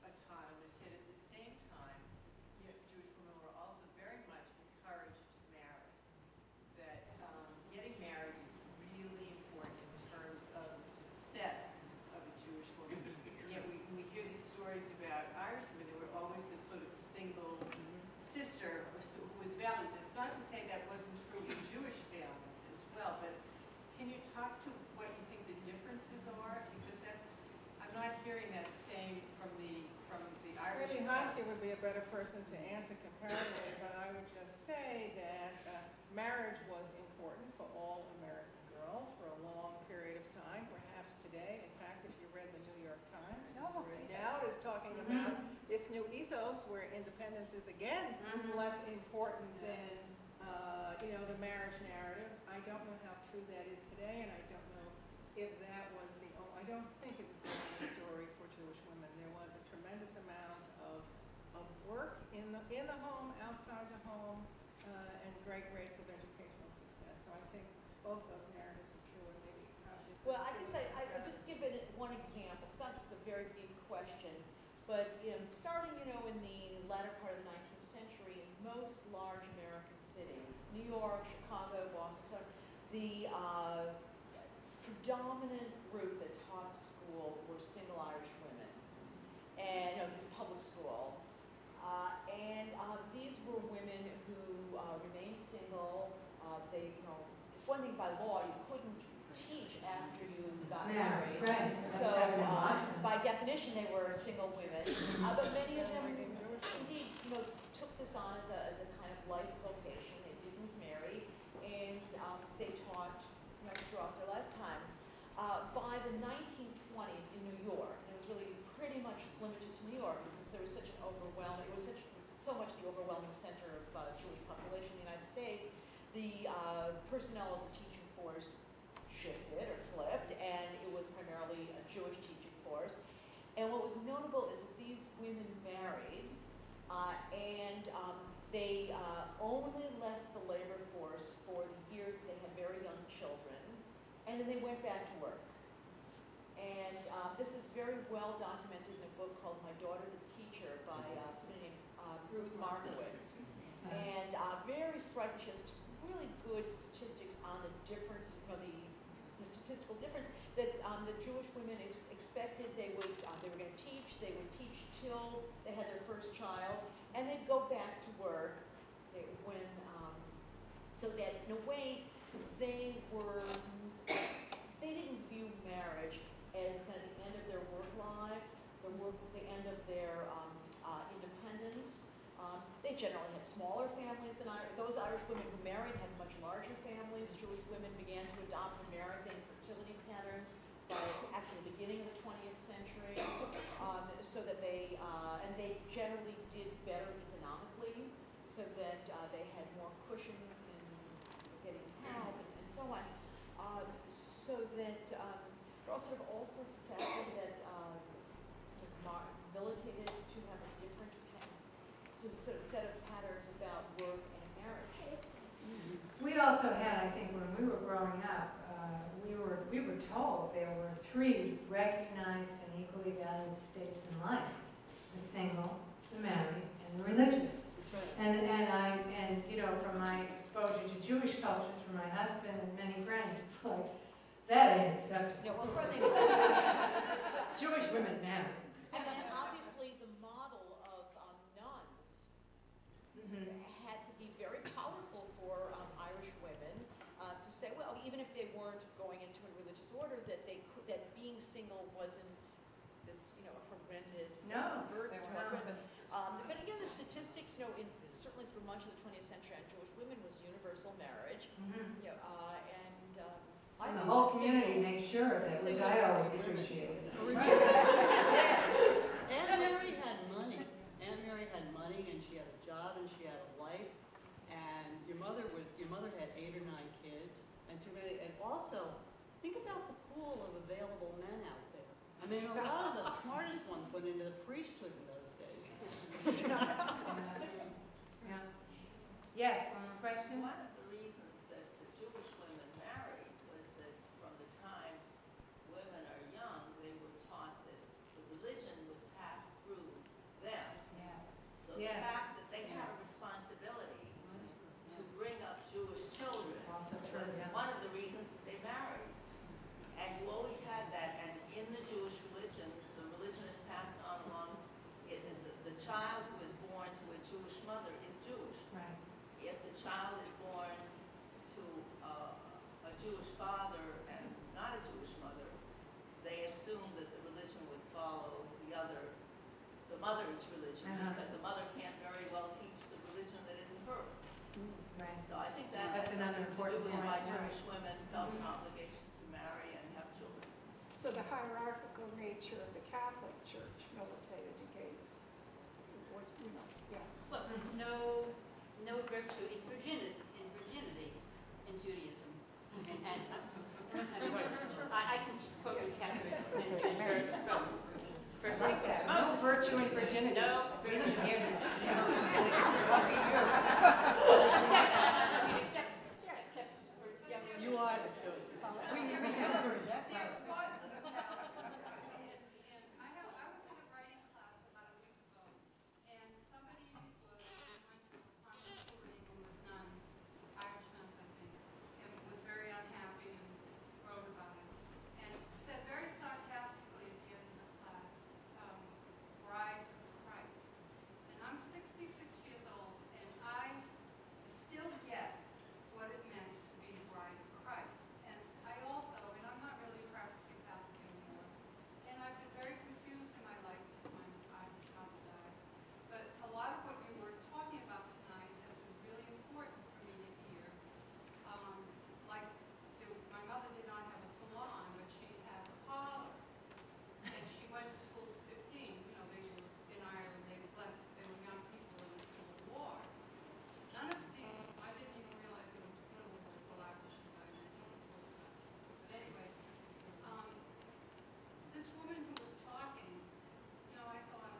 autonomous. Yet at the same time, Jewish women were also very much encouraged to marry. That getting married is really important in terms of the success of a Jewish woman. And yet we hear these stories about Irish women. They were always this sort of single sister who was valued. It's not to say that wasn't true in Jewish families as well, but can you talk to what you think the differences are? Because I'm not hearing that same from the Irish. Maybe Hasi would be a better person to answer comparatively, but I would just say that marriage was important for all American girls for a long period of time, perhaps today. In fact, if you read the New York Times, now is talking about this new ethos where independence is again less important than the marriage narrative. I don't know how true that is today, and I don't know if that was I don't think it was the only story for Jewish women. There was a tremendous amount of work in the home, outside the home, and great rates of educational success. So I think both those narratives are true, and maybe Hasi. Well, I guess I just give it one example, because that's a very big question. But starting, in the latter part of the 19th century, in most large American cities, New York, Chicago, Boston, the predominant group that taught school were single Irish women, and public school. And these were women who remained single. It's one thing by law, you couldn't teach after you got married. Right. So by definition, they were single women. But many of them, indeed, took this on as a kind of life's vocation. They didn't marry, and they taught throughout their lifetime. By the 1920s in New York, and it was really pretty much limited to New York because there was such an overwhelming, it was so much the overwhelming center of Jewish population in the United States, the personnel of the teaching force shifted or flipped, and it was primarily a Jewish teaching force. And what was notable is that these women married, and they only left the labor force for the years that they had very young children, and then they went back to work. And this is very well documented in a book called My Daughter the Teacher by somebody named Ruth Markowitz. And very striking, she has some really good statistics on the difference, the statistical difference that the Jewish women expected they were going to teach. They would teach till they had their first child, and they'd go back to work so that in a way they didn't view marriage as kind of the end of their work lives, the end of their independence. They generally had smaller families than those Irish women who married had much larger families. Jewish women began to adopt American fertility patterns by actually the beginning of the 20th century, so that they generally did better economically, so that they had more cushions in getting help and so on. So that there are sort of all sorts of factors that militated to have a different sort of set of patterns about work and marriage. We also had, I think, when we were growing up, we were told there were 3 recognized and equally valued states in life: the single, the married, and the religious. And from my exposure to Jewish cultures, from my husband and many friends, it's like, that ain't acceptable. Yeah, well, Jewish women marry. And obviously the model of nuns had to be very powerful for Irish women to say, well, even even if they weren't going into a religious order, that they could, that being single wasn't this, you know, horrendous burden. But again, the statistics, you know, certainly through much of the 20th century on Jewish women was universal marriage. You know, And the whole community makes sure of it, which I always appreciate. Aunt Mary had money. Aunt Mary had money, and she had a job, and she had a life. And your mother had 8 or 9 kids, and too many. And also, think about the pool of available men out there. I mean, a lot of the smartest ones went into the priesthood in those days. Yeah. Yes, question? One of the reasons that the Jewish women married was that from the time women are young, they were taught that the religion would pass through them. So the Yes. fact that they had a responsibility to bring up Jewish children Also true, was yeah. one of the reasons that they married. And you always had that, and in the Jewish religion, the religion is passed on along. It's the child who is born to a Jewish mother is Jewish. Right. If the child is born to a Jewish father and not a Jewish mother, they assume that the religion would follow the mother's religion, because the mother can't very well teach the religion that isn't hers. Right. So I think that That's has another something to do important with why point. Jewish women felt an obligation to marry and have children. So the hierarchical nature of the Catholic Church militated against what, you know, yeah. Well, there's no virtue in virginity in Judaism. And I can quote you Catherine Church from First Like that. No virtue in virginity. No We don't give it. Except for young women. You are the chosen. I was in a writing class about a week ago, and somebody went to a convent school reading with nuns, Irish nuns, I think, and was very unhappy and wrote about it, and said very sarcastically at the end of the class, brides of Christ. And I'm 66 years old, and I still get what it meant to be a bride of Christ. And I also, and I'm not really a practicing Catholic anymore, and I've been very confused in my life since my father died. But a lot of what you were talking about tonight has been really important for me to hear. My mother did not have a salon, but she had a parlor. And she went to school to 15. You know, they were in Ireland. They were young people in the Civil War. None of these, I didn't even realize it was a Civil War until after she died. But anyway, this woman who was talking, you know, I thought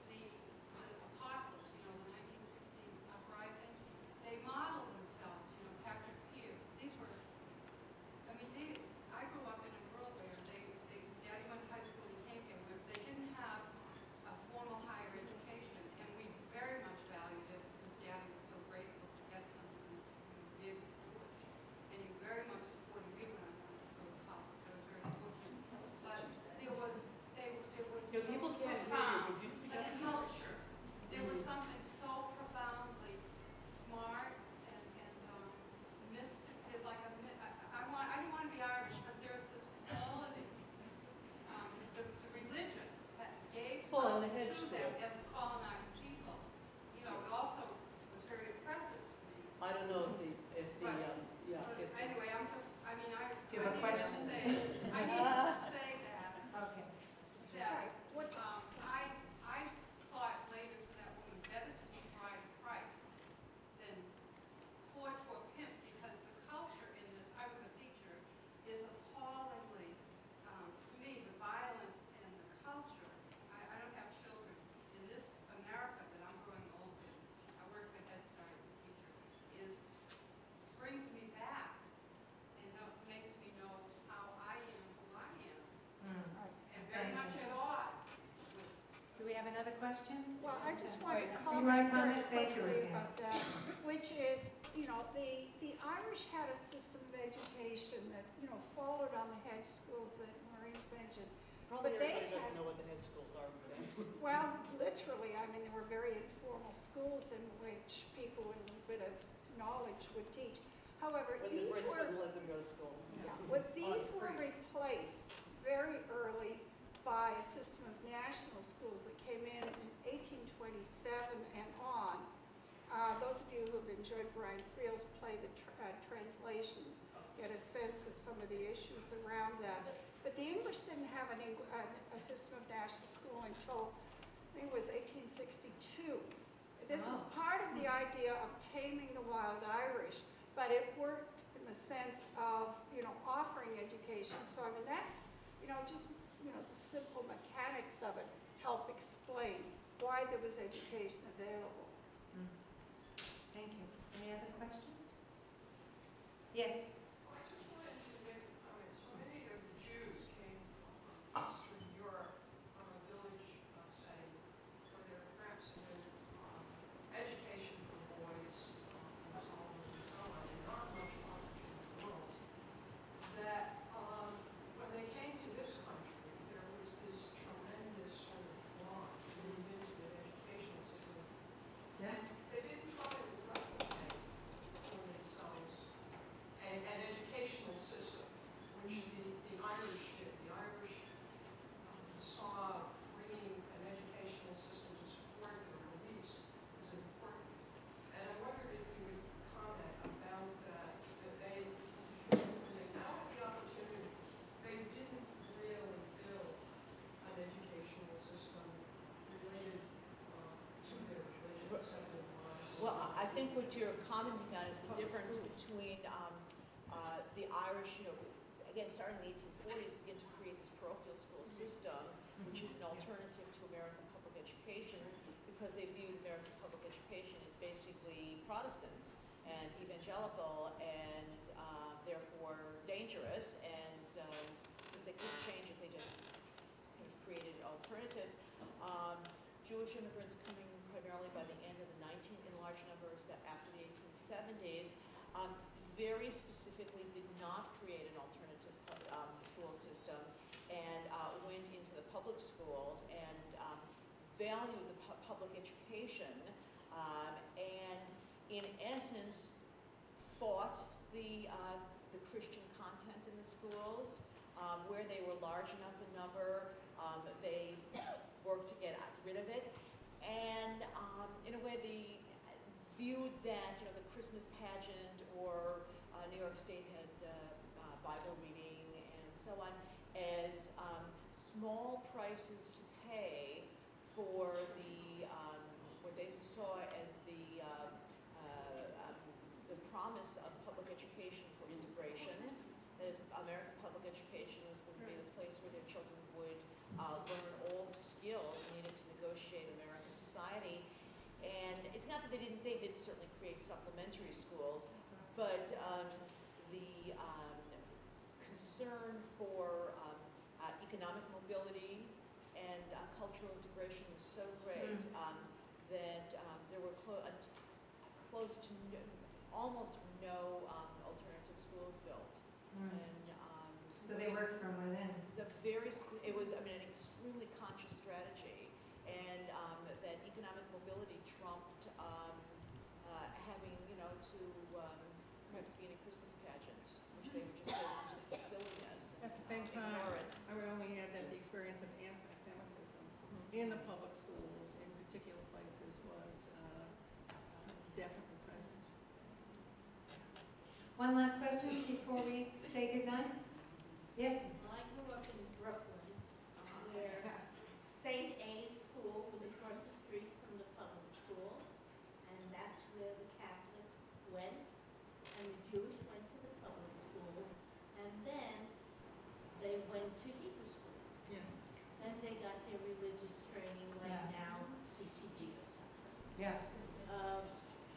the apostles, you know, the 1916 uprising, they modeled themselves, you know, Patrick Pierce. These were, I mean, I grew up in a rural area. Daddy went to high school, he came here, where they didn't have a formal higher education, and we very much valued it because Daddy was so grateful to get something and be able to do it. And he very much supported me when I wanted to go to college. I was very fortunate. But there was You know, people can't hear you. profound, Could you speak the up? culture. There was something so profoundly smart and mystic. There's like a, I didn't want to be Irish, but there's this quality. The religion that gave Well, and the something hedge to them schools. as colonized people. You know, it also was very impressive to me. I don't know if the yeah. But If, anyway, I Do you have a question? I need to say that. Okay. That, I thought later to that woman, better to be bride of Christ than whore to a pimp, because the culture in this, I was a teacher, is appallingly, to me, the violence and the culture. I don't have children. In this America that I'm growing old in, I work for Head Start as a teacher, brings me back and makes me know how I am who I am. And very much at odds with. Do we have another question? Well, I just want to You want to comment very comment? Thank you, quickly Roseanne. about that, which is, you know, the Irish had a system of education that, you know, followed on the hedge schools that Maureen's mentioned. probably But they everybody had- doesn't know what the head schools are. But Well, literally, I mean, there were very informal schools in which people with a little bit of knowledge would teach. However, When the these Brits were, wouldn't let them go to school. these were replaced very early by a system of national schools that came in 1827 and on. Those of you who have enjoyed Brian Friel's play, The Translations, get a sense of some of the issues around that. But the English didn't have a system of national school until, I think it was 1862. This was part of the idea of taming the wild Irish, but it worked in the sense of, offering education. So, I mean, that's, just, the simple mechanics of it help explain why there was education available. Thank you. Any other questions? Yes. I just wanted to make a comment. So many of the Jews came from Eastern Europe from a village setting where there perhaps had been education for boys and so on, and not much opportunity for girls. That when they came to this country, there was this tremendous sort of want to move into the educational system. Yeah. They didn't try to replicate for themselves an educational system, which the Irish did. The Irish saw bringing an educational system to support their beliefs as important. And I wondered if you would comment about that they, when they now had the opportunity, they didn't really build an educational system related to their religion, except it was. Well, I think what you're commenting on is the difference between the Irish, again, starting in the 1840s, begin to create this parochial school system, which is an alternative to American public education, because they viewed American public education as basically Protestant and evangelical and therefore dangerous, and because they couldn't change it, they just kind of created alternatives. Jewish immigrants coming primarily by the end of the in large numbers after the 1870s, very specifically did not create an alternative school system and went into the public schools and valued the public education and in essence fought the Christian content in the schools. Where they were large enough in number, they worked to get rid of it. And in a way, they viewed that, the Christmas pageant or New York State had Bible reading and so on as small prices to pay for what they saw as the promise of public education for integration. That is, American public education was going to be the place where their children would learn all the skills needed to negotiate American society. And it's not that they did certainly create supplementary schools, but the concern for economic mobility and cultural integration was so great that there were close to almost no alternative schools built. And So they worked from within. It was, an extremely conscious strategy, and that economic mobility trumped having, to perhaps be in a Christmas pageant, which they would just say was just silliness. At the same time, I would only add that the experience of anti-Semitism in the public schools in particular places was definitely present. One last question before we say goodnight? Yes? Well, I grew up in Brooklyn, where St. A's school was across the street from the public school, and that's where the Catholics went, and the Jewish went to the public schools, and then they went to Hebrew school. Yeah. Then they got their religious training, like now CCD or something. Yeah.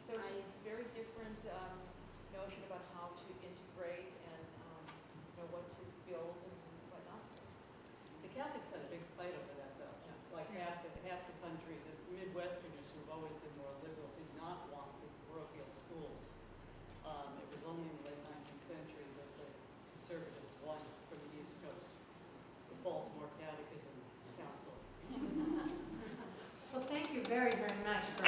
So it's just a very different notion about how to integrate and what to build and what not. The Catholics had a big fight over that, though. Like half the country, the Midwesterners who've always been more liberal did not want the parochial schools. It was only in the late 19th century that the conservatives won from the East Coast, the Baltimore Catechism Council. Well, thank you very, very much for